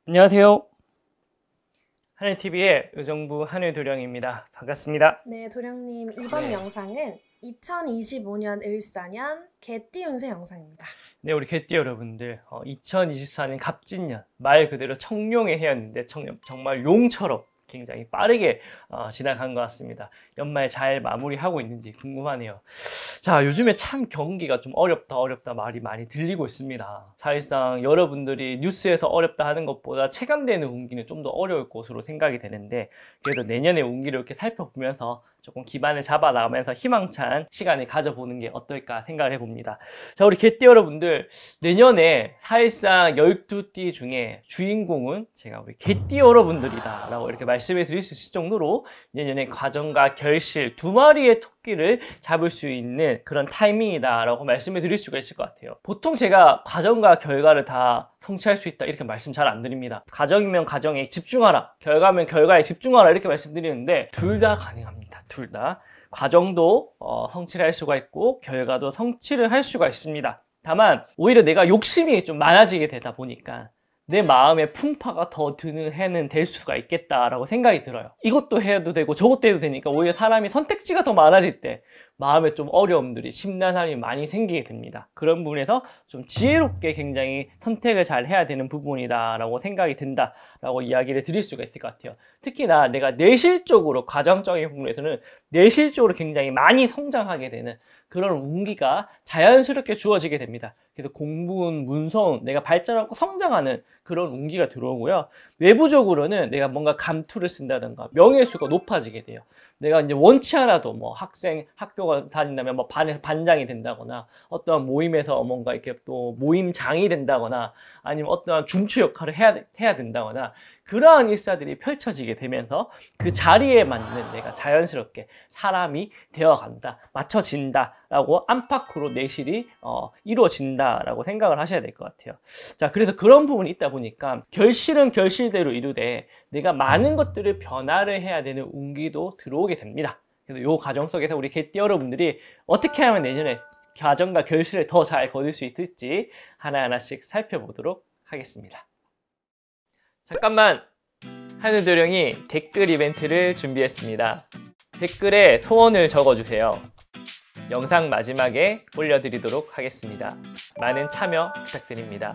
안녕하세요. 하늘TV의 의정부 하늘도령입니다. 반갑습니다. 네, 도령님, 이번 영상은 2025년 을사년 개띠 운세 영상입니다. 네, 우리 개띠 여러분들, 2024년 갑진년, 말 그대로 청룡의 해였는데 정말 용처럼 굉장히 빠르게 지나간 것 같습니다. 연말 잘 마무리하고 있는지 궁금하네요. 자, 요즘에 참 경기가 좀 어렵다 말이 많이 들리고 있습니다. 사실상 여러분들이 뉴스에서 어렵다 하는 것보다 체감되는 운기는 좀 더 어려울 것으로 생각이 되는데, 그래도 내년의 운기를 이렇게 살펴보면서 조금 기반을 잡아 나가면서 희망찬 시간을 가져보는 게 어떨까 생각을 해봅니다. 자, 우리 개띠 여러분들, 내년에 사실상 12띠 중에 주인공은 제가 우리 개띠 여러분들이다 라고 이렇게 말씀해 드릴 수 있을 정도로 내년에 과정과 결실 두 마리의 토끼를 잡을 수 있는 그런 타이밍이다 라고 말씀해 드릴 수가 있을 것 같아요. 보통 제가 과정과 결과를 다 성취할 수 있다 이렇게 말씀 잘 안 드립니다. 과정이면 과정에 집중하라, 결과면 결과에 집중하라 이렇게 말씀드리는데 둘 다 가능합니다. 둘 다. 과정도 성취를 할 수가 있고 결과도 성취를 할 수가 있습니다. 다만 오히려 내가 욕심이 좀 많아지게 되다 보니까 내 마음의 풍파가 더 드는 해는 될 수가 있겠다라고 생각이 들어요. 이것도 해도 되고 저것도 해도 되니까 오히려 사람이 선택지가 더 많아질 때 마음에 좀 어려움들이, 심란함이 많이 생기게 됩니다. 그런 부분에서 좀 지혜롭게 굉장히 선택을 잘 해야 되는 부분이다 라고 생각이 든다 라고 이야기를 드릴 수가 있을 것 같아요. 특히나 내가 내실적으로, 과정적인 부분에서는 내실적으로 굉장히 많이 성장하게 되는 그런 운기가 자연스럽게 주어지게 됩니다. 그래서 공부운, 문서운, 내가 발전하고 성장하는 그런 운기가 들어오고요. 외부적으로는 내가 뭔가 감투를 쓴다든가 명예수가 높아지게 돼요. 내가 이제 원치 않아도 뭐 학교가 다닌다면 뭐 반장이 된다거나 어떠한 모임에서 뭔가 이렇게 또 모임장이 된다거나 아니면 어떠한 중추 역할을 해야 된다거나 그러한 일사들이 펼쳐지게 되면서 그 자리에 맞는 내가 자연스럽게 사람이 되어간다, 맞춰진다 라고 안팎으로 내실이 이루어진다 라고 생각을 하셔야 될 것 같아요. 자, 그래서 그런 부분이 있다 보니까 결실은 결실대로 이루되 내가 많은 것들을 변화를 해야 되는 운기도 들어오게 됩니다. 그래서 이 과정 속에서 우리 개띠 여러분들이 어떻게 하면 내년에 과정과 결실을 더 잘 거둘 수 있을지 하나하나씩 살펴보도록 하겠습니다. 잠깐만, 하늘도령이 댓글 이벤트를 준비했습니다. 댓글에 소원을 적어주세요. 영상 마지막에 올려드리도록 하겠습니다. 많은 참여 부탁드립니다.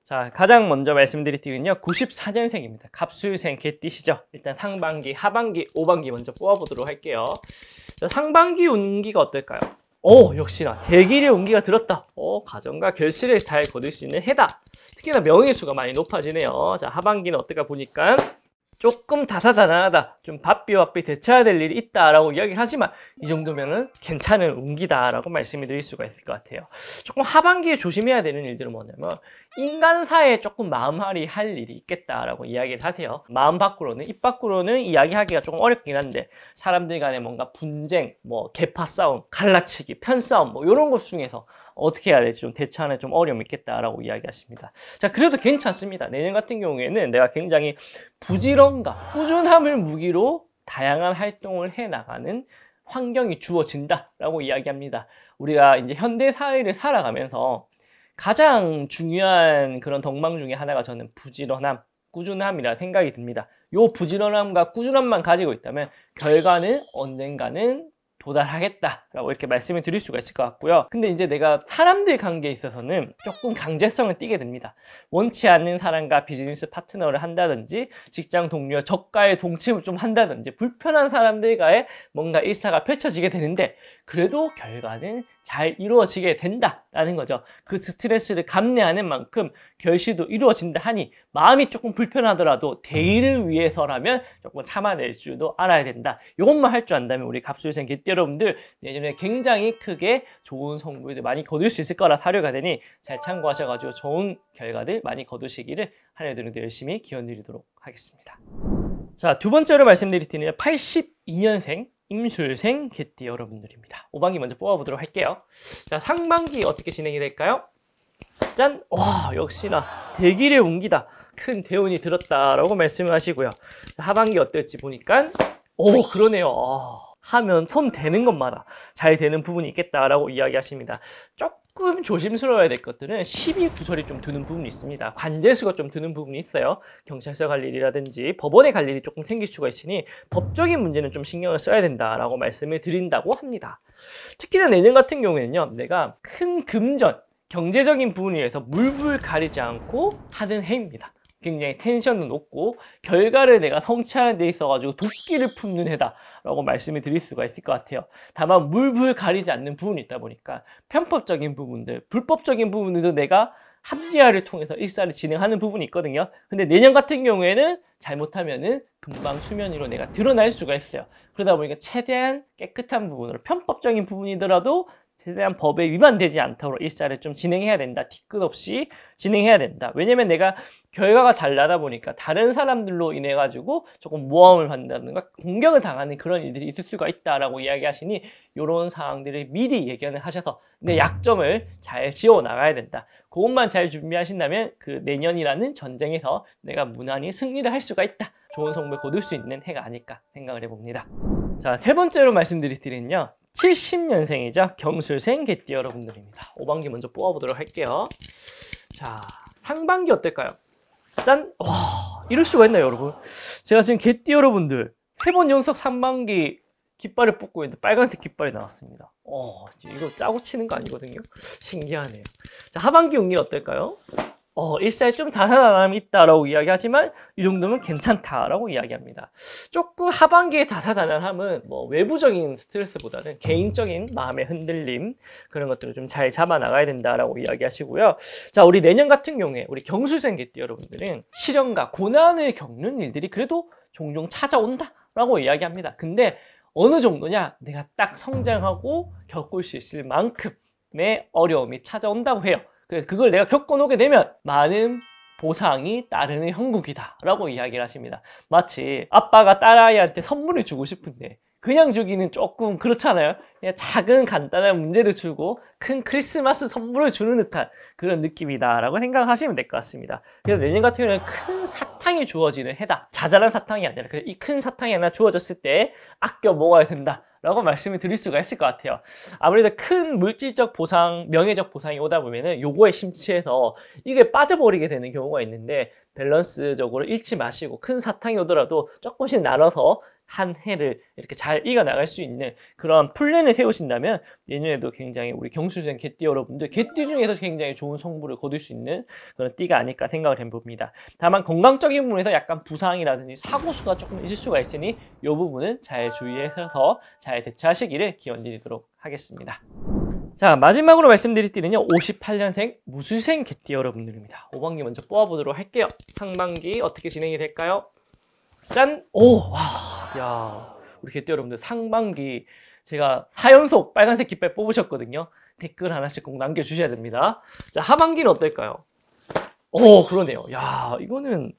자, 가장 먼저 말씀드릴 띠는요 94년생입니다. 갑술생 개띠시죠. 일단 상반기, 하반기, 오반기 먼저 뽑아보도록 할게요. 자, 상반기 운기가 어떨까요? 역시나 대길의 운기가 들었다. 가정과 결실을 잘 거둘 수 있는 해다. 특히나 명예수가 많이 높아지네요. 자, 하반기는 어떨까 보니까 조금 다사다난하다, 좀 바삐 대처해야 될 일이 있다라고 이야기를 하지만 이 정도면은 괜찮은 운기다라고 말씀을 드릴 수가 있을 것 같아요. 조금 하반기에 조심해야 되는 일들은 뭐냐면 인간사에 조금 마음앓이 할 일이 있겠다라고 이야기를 하세요. 마음 밖으로는, 입 밖으로는 이야기하기가 조금 어렵긴 한데 사람들 간에 뭔가 분쟁, 뭐 계파 싸움, 갈라치기, 편싸움 뭐 이런 것 중에서 어떻게 해야 될지 좀 대처하는 좀 어려움이 있겠다라고 이야기하십니다. 자, 그래도 괜찮습니다. 내년 같은 경우에는 내가 굉장히 부지런과 꾸준함을 무기로 다양한 활동을 해나가는 환경이 주어진다라고 이야기합니다. 우리가 이제 현대 사회를 살아가면서 가장 중요한 그런 덕망 중에 하나가 저는 부지런함, 꾸준함이라 생각이 듭니다. 요 부지런함과 꾸준함만 가지고 있다면 결과는 언젠가는 도달하겠다라고 이렇게 말씀을 드릴 수가 있을 것 같고요. 근데 이제 내가 사람들 관계에 있어서는 조금 강제성을 띠게 됩니다. 원치 않는 사람과 비즈니스 파트너를 한다든지 직장 동료, 적과의 동침을 좀 한다든지 불편한 사람들과의 뭔가 일사가 펼쳐지게 되는데 그래도 결과는 잘 이루어지게 된다라는 거죠. 그 스트레스를 감내하는 만큼 결실도 이루어진다 하니 마음이 조금 불편하더라도 대의를 위해서라면 조금 참아낼 줄도 알아야 된다. 이것만 할 줄 안다면 우리 갑술생 개띠 여러분들 내년에 굉장히 크게 좋은 성부들 많이 거둘 수 있을 거라 사료가 되니 잘 참고하셔가지고 좋은 결과들 많이 거두시기를 하늘도령도 열심히 기원 드리도록 하겠습니다. 자, 두 번째로 말씀드릴 때는 82년생 임술생 개띠 여러분들입니다. 5반기 먼저 뽑아보도록 할게요. 자, 상반기 어떻게 진행이 될까요? 짠! 와, 역시나 대길의 운기다. 큰 대운이 들었다라고 말씀을 하시고요. 하반기 어떨지 보니까 그러네요. 하면 손 대는 것마다 잘 되는 부분이 있겠다라고 이야기하십니다. 조금 조심스러워야 될 것들은 12구설이 좀 드는 부분이 있습니다. 관제수가 좀 드는 부분이 있어요. 경찰서 갈 일이라든지 법원에 갈 일이 조금 생길 수가 있으니 법적인 문제는 좀 신경을 써야 된다라고 말씀을 드린다고 합니다. 특히나 내년 같은 경우에는요, 내가 큰 금전, 경제적인 부분에 의해서 물불 가리지 않고 하는 해입니다. 굉장히 텐션도 높고 결과를 내가 성취하는 데 있어가지고 도끼를 품는 해다 라고 말씀을 드릴 수가 있을 것 같아요. 다만 물불 가리지 않는 부분이 있다 보니까 편법적인 부분들, 불법적인 부분들도 내가 합리화를 통해서 일사를 진행하는 부분이 있거든요. 근데 내년 같은 경우에는 잘못하면은 금방 수면 위로 내가 드러날 수가 있어요. 그러다 보니까 최대한 깨끗한 부분으로, 편법적인 부분이더라도 최대한 법에 위반되지 않도록 일사를 좀 진행해야 된다. 뒤끝 없이 진행해야 된다. 왜냐면 내가 결과가 잘 나다 보니까 다른 사람들로 인해 가지고 조금 모함을 받는다든가 공격을 당하는 그런 일들이 있을 수가 있다라고 이야기하시니, 이런 상황들을 미리 예견을 하셔서 내 약점을 잘 지어 나가야 된다. 그것만 잘 준비하신다면 그 내년이라는 전쟁에서 내가 무난히 승리를 할 수가 있다. 좋은 성과를 거둘 수 있는 해가 아닐까 생각을 해봅니다. 자, 세 번째로 말씀드릴 때는요, 70년생이자 경술생 개띠 여러분들입니다. 5반기 먼저 뽑아보도록 할게요. 자, 상반기 어떨까요? 짠! 와, 이럴 수가 있나요, 여러분? 제가 지금 개띠 여러분들 3번 연속 상반기 깃발을 뽑고 있는데 빨간색 깃발이 나왔습니다. 이거 짜고 치는 거 아니거든요? 신기하네요. 자, 하반기 운기 어떨까요? 일사에 좀 다사다남이 있다라고 이야기하지만 이 정도면 괜찮다라고 이야기합니다. 조금 하반기의 다사다난함은 뭐 외부적인 스트레스보다는 개인적인 마음의 흔들림, 그런 것들을 좀 잘 잡아 나가야 된다라고 이야기하시고요. 자, 우리 내년 같은 경우에 우리 경술생 개띠 여러분들은 시련과 고난을 겪는 일들이 그래도 종종 찾아온다라고 이야기합니다. 근데 어느 정도냐? 내가 딱 성장하고 겪을 수 있을 만큼의 어려움이 찾아온다고 해요. 그걸 내가 겪어놓게 되면 많은 보상이 따르는 형국이다 라고 이야기를 하십니다. 마치 아빠가 딸아이한테 선물을 주고 싶은데 그냥 주기는 조금 그렇잖아요. 그냥 작은 간단한 문제를 주고 큰 크리스마스 선물을 주는 듯한 그런 느낌이다 라고 생각하시면 될 것 같습니다. 그래서 내년 같은 경우는 큰 사탕이 주어지는 해다. 자잘한 사탕이 아니라 이 큰 사탕이 하나 주어졌을 때 아껴 먹어야 된다 라고 말씀을 드릴 수가 있을 것 같아요. 아무래도 큰 물질적 보상, 명예적 보상이 오다 보면은 요거에 심취해서 이게 빠져버리게 되는 경우가 있는데, 밸런스적으로 잃지 마시고 큰 사탕이 오더라도 조금씩 나눠서 한 해를 이렇게 잘 이겨나갈 수 있는 그런 플랜을 세우신다면 내년에도 굉장히 우리 경술생 개띠 여러분들, 개띠 중에서 굉장히 좋은 성부를 거둘 수 있는 그런 띠가 아닐까 생각을 해봅니다. 다만 건강적인 부분에서 약간 부상이라든지 사고수가 조금 있을 수가 있으니 이 부분은 잘 주의해서 잘 대처하시기를 기원드리도록 하겠습니다. 자, 마지막으로 말씀드릴 띠는요, 58년생 무술생 개띠 여러분들입니다. 5반기 먼저 뽑아보도록 할게요. 상반기 어떻게 진행이 될까요? 짠! 와, 야, 우리 개띠 여러분들 상반기 제가 4연속 빨간색 깃발 뽑으셨거든요. 댓글 하나씩 꼭 남겨주셔야 됩니다. 자, 하반기는 어떨까요? 그러네요. 야, 이거는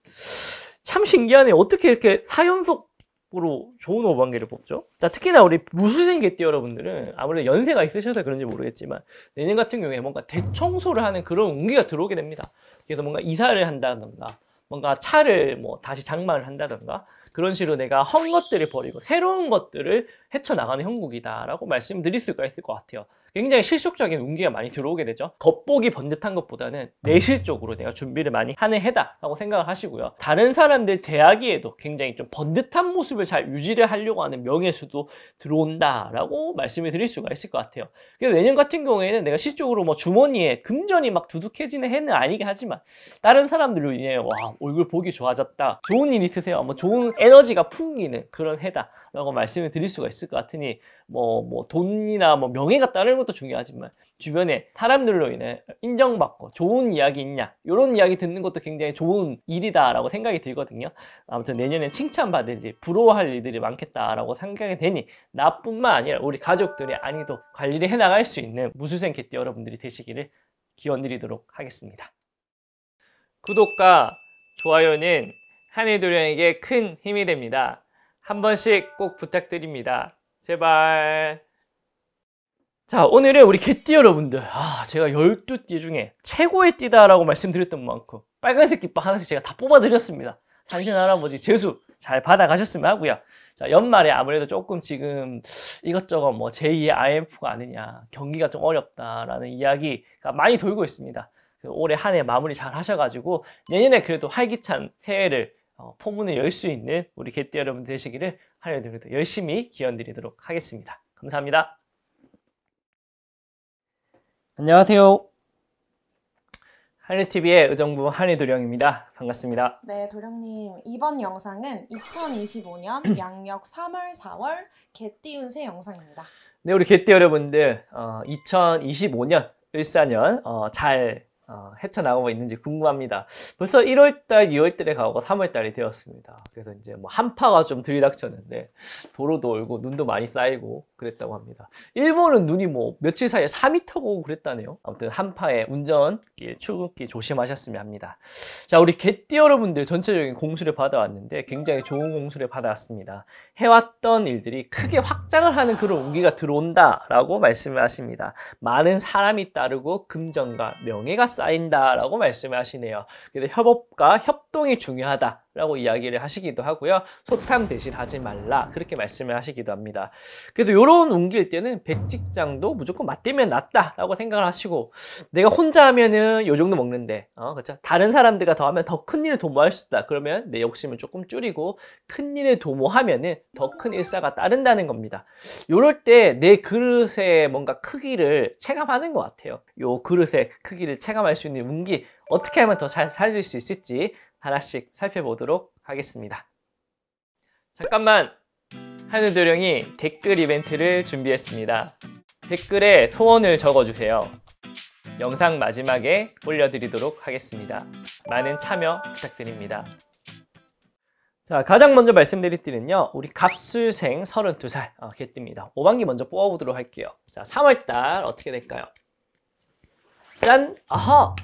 참 신기하네요. 어떻게 이렇게 4연속으로 좋은 5반기를 뽑죠? 자, 특히나 우리 무술생 개띠 여러분들은 아무래도 연세가 있으셔서 그런지 모르겠지만 내년 같은 경우에 뭔가 대청소를 하는 그런 운기가 들어오게 됩니다. 그래서 뭔가 이사를 한다던가 뭔가 차를 뭐 다시 장만을 한다던가 그런 식으로 내가 헛 것들을 버리고 새로운 것들을 헤쳐나가는 형국이다라고 말씀드릴 수가 있을 것 같아요. 굉장히 실속적인 운기가 많이 들어오게 되죠. 겉보기 번듯한 것보다는 내실적으로 내가 준비를 많이 하는 해다라고 생각을 하시고요. 다른 사람들 대하기에도 굉장히 좀 번듯한 모습을 잘 유지를 하려고 하는 명예수도 들어온다라고 말씀을 드릴 수가 있을 것 같아요. 그래서 내년 같은 경우에는 내가 실적으로 뭐 주머니에 금전이 막 두둑해지는 해는 아니긴 하지만 다른 사람들로 인해 와, 얼굴 보기 좋아졌다, 좋은 일 있으세요, 뭐 좋은 에너지가 풍기는 그런 해다 라고 말씀을 드릴 수가 있을 것 같으니 뭐 돈이나 뭐 명예가 따르는 것도 중요하지만 주변에 사람들로 인해 인정받고 좋은 이야기 있냐, 이런 이야기 듣는 것도 굉장히 좋은 일이다 라고 생각이 들거든요. 아무튼 내년엔 칭찬받을 일, 부러워할 일들이 많겠다라고 생각이 되니 나뿐만 아니라 우리 가족들의 안위도 관리를 해나갈 수 있는 무술생 개띠 여러분들이 되시기를 기원드리도록 하겠습니다. 구독과 좋아요는 한해도령에게 큰 힘이 됩니다. 한 번씩 꼭 부탁드립니다. 제발. 자, 오늘은 우리 개띠 여러분들, 제가 12띠 중에 최고의 띠다라고 말씀드렸던 만큼 빨간색 깃발 하나씩 제가 다 뽑아드렸습니다. 산신 할아버지 재수 잘 받아가셨으면 하고요. 자, 연말에 아무래도 조금 지금 이것저것 뭐 제2의 IMF가 아니냐, 경기가 좀 어렵다라는 이야기가 많이 돌고 있습니다. 올해 한 해 마무리 잘 하셔가지고 내년에 그래도 활기찬 새해를 포문을 열 수 있는 우리 개띠 여러분 되시기를 하늘들도 열심히 기원드리도록 하겠습니다. 감사합니다. 안녕하세요. 하늘TV의 의정부 한희도령입니다. 반갑습니다. 네, 도령님. 이번 영상은 2025년 양력 3월, 4월 개띠 운세 영상입니다. 네, 우리 개띠 여러분들 2025년 을사년 잘 헤쳐나가고 있는지 궁금합니다. 벌써 1월달, 2월달에 가고 3월달이 되었습니다. 그래서 이제 뭐 한파가 좀 들이닥쳤는데 도로도 얼고 눈도 많이 쌓이고 그랬다고 합니다. 일본은 눈이 뭐 며칠 사이에 4m 오고 그랬다네요. 아무튼 한파에 운전길, 출근길 조심하셨으면 합니다. 자, 우리 개띠 여러분들 전체적인 공수를 받아왔는데 굉장히 좋은 공수를 받아왔습니다. 해왔던 일들이 크게 확장을 하는 그런 운기가 들어온다라고 말씀을 하십니다. 많은 사람이 따르고 금전과 명예가 쌓인다라고 말씀을 하시네요. 그래서 협업과 협동이 중요하다라고 이야기를 하시기도 하고요. 소탐 대실하지 말라 그렇게 말씀을 하시기도 합니다. 그래서 이런 운기일 때는 백직장도 무조건 맞대면 낫다라고 생각을 하시고, 내가 혼자 하면은 요 정도 먹는데 그렇죠? 다른 사람들과 더 하면 더 큰 일을 도모할 수 있다. 그러면 내 욕심을 조금 줄이고 큰 일을 도모하면은 더 큰 일사가 따른다는 겁니다. 요럴 때 내 그릇의 뭔가 크기를 체감하는 것 같아요. 요 그릇의 크기를 체감할 수 있는 운기 어떻게 하면 더 잘 살릴 수 있을지 하나씩 살펴보도록 하겠습니다. 잠깐만, 하늘도령이 댓글 이벤트를 준비했습니다. 댓글에 소원을 적어주세요. 영상 마지막에 올려드리도록 하겠습니다. 많은 참여 부탁드립니다. 자, 가장 먼저 말씀드릴 띠는요, 우리 갑술생 32살 개띠입니다. 5반기 먼저 뽑아보도록 할게요. 자, 3월달 어떻게 될까요? 짠! 아하!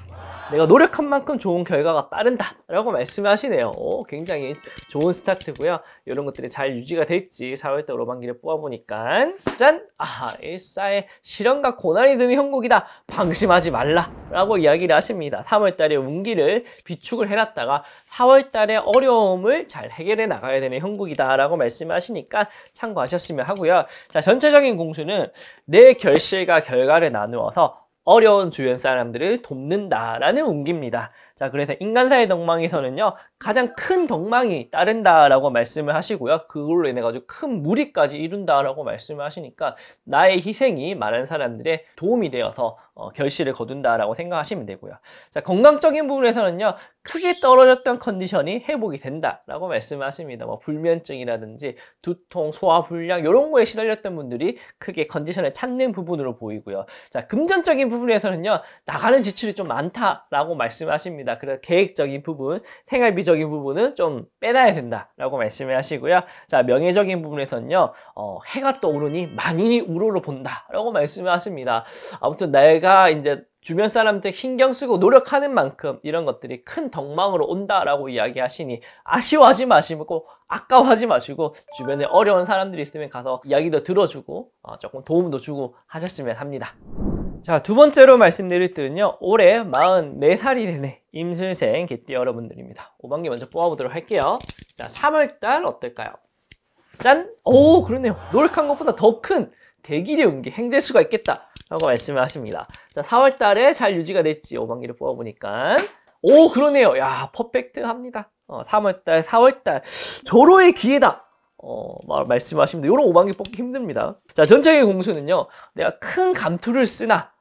내가 노력한 만큼 좋은 결과가 따른다 라고 말씀을 하시네요. 굉장히 좋은 스타트고요. 이런 것들이 잘 유지가 될지 4월달 5반기를 뽑아보니까 짠! 아하! 일사에 시련과 고난이 드는 형국이다. 방심하지 말라 라고 이야기를 하십니다. 3월달에 운기를 비축을 해놨다가 4월달에 어려움을 잘 해결해 나가야 되는 형국이다 라고 말씀을 하시니까 참고하셨으면 하고요. 자, 전체적인 공수는 내 결실과 결과를 나누어서 어려운 주변 사람들을 돕는다라는 운기입니다. 자, 그래서 인간사의 덕망에서는요, 가장 큰 덕망이 따른다라고 말씀을 하시고요. 그걸로 인해 가지고 큰 무리까지 이룬다라고 말씀을 하시니까 나의 희생이 많은 사람들의 도움이 되어서 결실을 거둔다라고 생각하시면 되고요. 자, 건강적인 부분에서는요, 크게 떨어졌던 컨디션이 회복이 된다라고 말씀을 하십니다. 뭐 불면증이라든지 두통, 소화불량 이런 거에 시달렸던 분들이 크게 컨디션을 찾는 부분으로 보이고요. 자, 금전적인 부분에서는요, 나가는 지출이 좀 많다라고 말씀하십니다. 그래서 계획적인 부분, 생활비적인 부분은 좀 빼놔야 된다라고 말씀을 하시고요. 자, 명예적인 부분에서는요, 해가 떠오르니 많이 우러러 본다라고 말씀을 하십니다. 아무튼 내가 이제 주변 사람들 신경 쓰고 노력하는 만큼 이런 것들이 큰 덕망으로 온다라고 이야기하시니 아쉬워하지 마시고 아까워하지 마시고 주변에 어려운 사람들이 있으면 가서 이야기도 들어주고 조금 도움도 주고 하셨으면 합니다. 자, 두 번째로 말씀드릴 때는요, 올해 44살이 되는 임술생 개띠 여러분들입니다. 5반기 먼저 뽑아보도록 할게요. 자, 3월달 어떨까요? 짠! 오, 그러네요. 노력한 것보다 더 큰 대길의 운기, 행될 수가 있겠다 라고 말씀을 하십니다. 자, 4월달에 잘 유지가 될지 5반기를 뽑아보니까 오, 그러네요. 야, 퍼펙트 합니다. 3월달, 4월달 절호의 기회다 말씀하십니다. 이런 5반기 뽑기 힘듭니다. 자, 전체적인 공수는요, 내가 큰 감투를 쓰나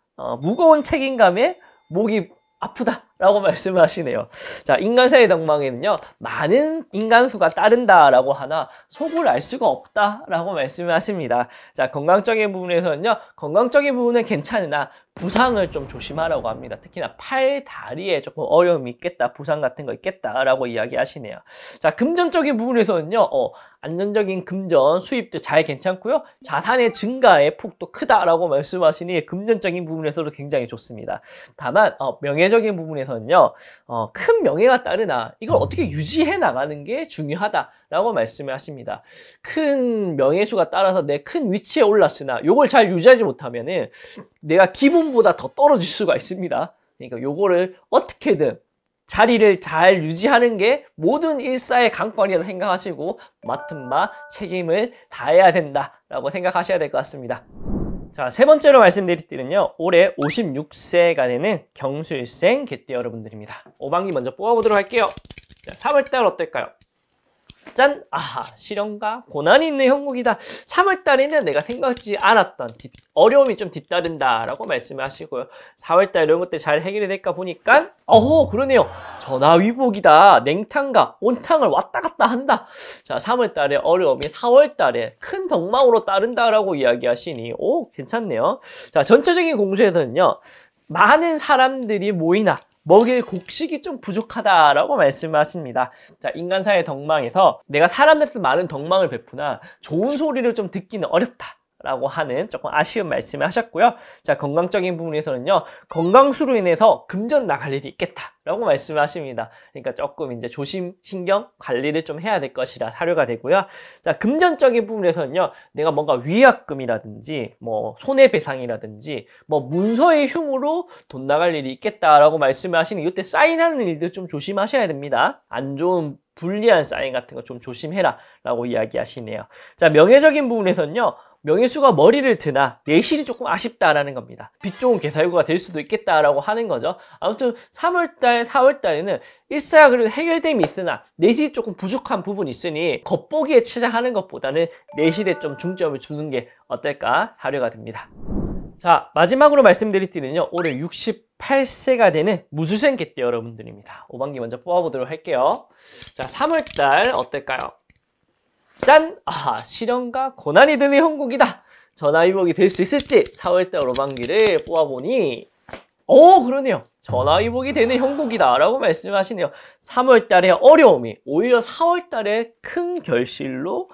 무거운 책임감에 목이 아프다 라고 말씀을 하시네요. 자, 인간사의 덕망에는요, 많은 인간수가 따른다라고 하나 속을 알 수가 없다라고 말씀을 하십니다. 자, 건강적인 부분에서는요, 건강적인 부분은 괜찮으나 부상을 좀 조심하라고 합니다. 특히나 팔, 다리에 조금 어려움이 있겠다, 부상 같은 거 있겠다라고 이야기하시네요. 자, 금전적인 부분에서는요, 안정적인 금전 수입도 잘 괜찮고요, 자산의 증가의 폭도 크다라고 말씀하시니 금전적인 부분에서도 굉장히 좋습니다. 다만 명예적인 부분에서는요, 큰 명예가 따르나 이걸 어떻게 유지해 나가는 게 중요하다라고 말씀을 하십니다. 큰 명예수가 따라서 내 큰 위치에 올랐으나 이걸 잘 유지하지 못하면은 내가 기본보다 더 떨어질 수가 있습니다. 그러니까 요거를 어떻게든 자리를 잘 유지하는 게 모든 일사의 관건이라고 생각하시고 맡은 바 책임을 다해야 된다라고 생각하셔야 될 것 같습니다. 자, 세 번째로 말씀드릴 띠는요, 올해 56세가 되는 경술생 개띠 여러분들입니다. 5반기 먼저 뽑아보도록 할게요. 자, 3월달 어떨까요? 짠! 아하, 시련과 고난이 있는 형국이다. 3월달에는 내가 생각지 않았던 어려움이 좀 뒤따른다 라고 말씀을 하시고요. 4월달 이런 것들 잘 해결이 될까 보니까 그러네요. 전화위복이다. 냉탕과 온탕을 왔다 갔다 한다. 자, 3월달에 어려움이 4월달에 큰 덕망으로 따른다라고 이야기하시니 괜찮네요. 자, 전체적인 공수에서는요, 많은 사람들이 모이나 먹일 곡식이 좀 부족하다라고 말씀하십니다. 자, 인간사의 덕망에서 내가 사람들한테 많은 덕망을 베푸나 좋은 소리를 좀 듣기는 어렵다라고 하는 조금 아쉬운 말씀을 하셨고요. 자, 건강적인 부분에서는요, 건강수로 인해서 금전 나갈 일이 있겠다라고 말씀하십니다. 그러니까 조금 이제 조심 신경 관리를 좀 해야 될 것이라 사료가 되고요. 자, 금전적인 부분에서는요, 내가 뭔가 위약금이라든지 뭐 손해배상이라든지 뭐 문서의 흉으로 돈 나갈 일이 있겠다라고 말씀을 하시는, 이때 사인하는 일들 좀 조심하셔야 됩니다. 안 좋은 불리한 사인 같은 거 좀 조심해라 라고 이야기하시네요. 자, 명예적인 부분에서는요, 명예수가 머리를 드나 내실이 조금 아쉽다라는 겁니다. 빚 좋은 개살구가 될 수도 있겠다라고 하는 거죠. 아무튼 3월달, 4월달에는 일사가 그래도 해결됨이 있으나 내실이 조금 부족한 부분이 있으니 겉보기에 치장하는 것보다는 내실에 좀 중점을 주는 게 어떨까 사료가 됩니다. 자, 마지막으로 말씀드릴 띠는요, 올해 68세가 되는 무술생 개띠 여러분들입니다. 5반기 먼저 뽑아보도록 할게요. 자, 3월달 어떨까요? 짠! 아하, 시련과 고난이 드는 형국이다. 전화위복이 될 수 있을지 4월달 5반기를 뽑아보니 그러네요. 전화위복이 되는 형국이다 라고 말씀하시네요. 3월달의 어려움이 오히려 4월달에 큰 결실로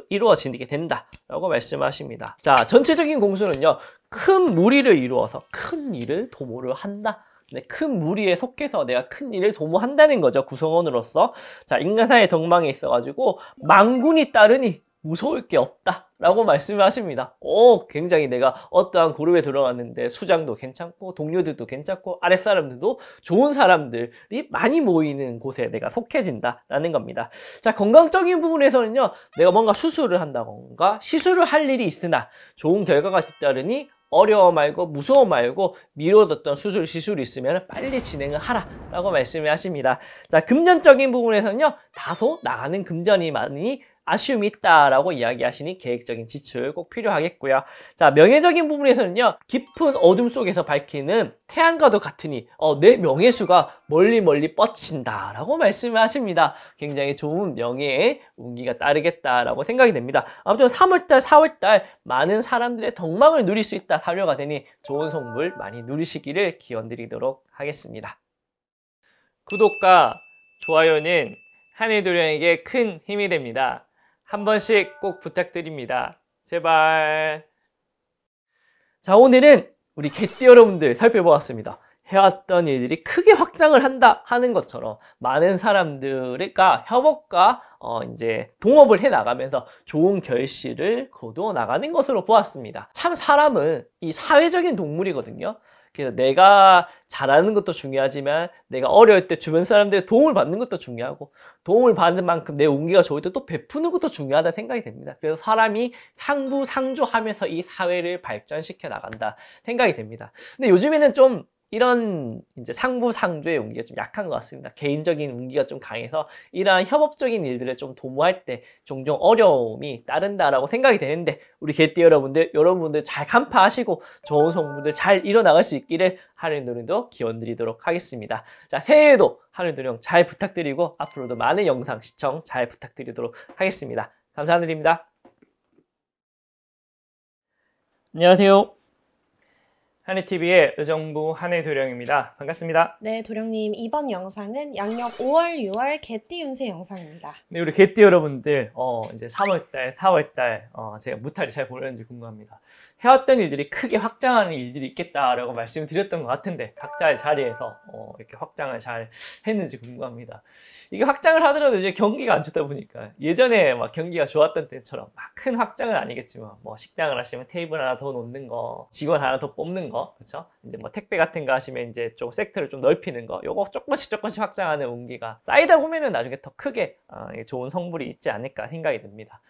이루어지게 된다 라고 말씀하십니다. 자, 전체적인 공수는요, 큰 무리를 이루어서 큰 일을 도모를 한다. 네, 큰 무리에 속해서 내가 큰 일을 도모한다는 거죠, 구성원으로서. 자, 인간사의 덕망에 있어가지고 망군이 따르니 무서울 게 없다 라고 말씀을 하십니다. 굉장히 내가 어떠한 그룹에 들어갔는데 수장도 괜찮고 동료들도 괜찮고 아랫사람들도 좋은 사람들이 많이 모이는 곳에 내가 속해진다 라는 겁니다. 자, 건강적인 부분에서는요, 내가 뭔가 수술을 한다던가 시술을 할 일이 있으나 좋은 결과가 뒤따르니 어려워 말고 무서워 말고 미뤄뒀던 수술 시술이 있으면 빨리 진행을 하라 라고 말씀을 하십니다. 자, 금전적인 부분에서는요, 다소 나가는 금전이 많으니 아쉬움이 있다라고 이야기하시니 계획적인 지출 꼭 필요하겠고요. 자, 명예적인 부분에서는요, 깊은 어둠 속에서 밝히는 태양과도 같으니 내 명예수가 멀리 뻗친다 라고 말씀을 하십니다. 굉장히 좋은 명예의 운기가 따르겠다라고 생각이 됩니다. 아무튼 3월달, 4월달 많은 사람들의 덕망을 누릴 수 있다 사료가 되니 좋은 선물 많이 누리시기를 기원드리도록 하겠습니다. 구독과 좋아요는 한해도령에게 큰 힘이 됩니다. 한 번씩 꼭 부탁드립니다. 제발. 자, 오늘은 우리 개띠 여러분들 살펴보았습니다. 해왔던 일들이 크게 확장을 한다 하는 것처럼 많은 사람들과 협업과 이제 동업을 해 나가면서 좋은 결실을 거두어 나가는 것으로 보았습니다. 참 사람은 이 사회적인 동물이거든요. 그래서 내가 잘하는 것도 중요하지만 내가 어려울 때 주변 사람들의 도움을 받는 것도 중요하고 도움을 받는 만큼 내 운기가 좋을 때 또 베푸는 것도 중요하다 생각이 됩니다. 그래서 사람이 상부상조하면서 이 사회를 발전시켜 나간다 생각이 됩니다. 근데 요즘에는 좀 이런 이제 상부상조의 운기가 좀 약한 것 같습니다. 개인적인 운기가 좀 강해서 이러한 협업적인 일들을 좀 도모할 때 종종 어려움이 따른다라고 생각이 되는데 우리 개띠 여러분들 잘 간파하시고 좋은 성분들 잘 이뤄나갈 수 있기를 하늘누리도 기원드리도록 하겠습니다. 자, 새해에도 하늘누령 잘 부탁드리고 앞으로도 많은 영상 시청 잘 부탁드리도록 하겠습니다. 감사드립니다. 안녕하세요. 한해TV의 의정부 한해도령입니다. 반갑습니다. 네, 도령님, 이번 영상은 양력 5월, 6월 개띠 운세 영상입니다. 네, 우리 개띠 여러분들, 이제 3월달, 4월달, 제가 무탈이 잘 보내는지 궁금합니다. 해왔던 일들이 크게 확장하는 일들이 있겠다라고 말씀을 드렸던 것 같은데, 각자의 자리에서 이렇게 확장을 잘 했는지 궁금합니다. 이게 확장을 하더라도 이제 경기가 안 좋다 보니까, 예전에 막 경기가 좋았던 때처럼 막 큰 확장은 아니겠지만, 뭐 식당을 하시면 테이블 하나 더 놓는 거, 직원 하나 더 뽑는 거, 거, 그렇죠? 이제 뭐 택배 같은 거 하시면 이제 좀 섹터를 좀 넓히는 거, 요거 조금씩 확장하는 운기가 쌓이다 보면은 나중에 더 크게 좋은 성불이 있지 않을까 생각이 듭니다.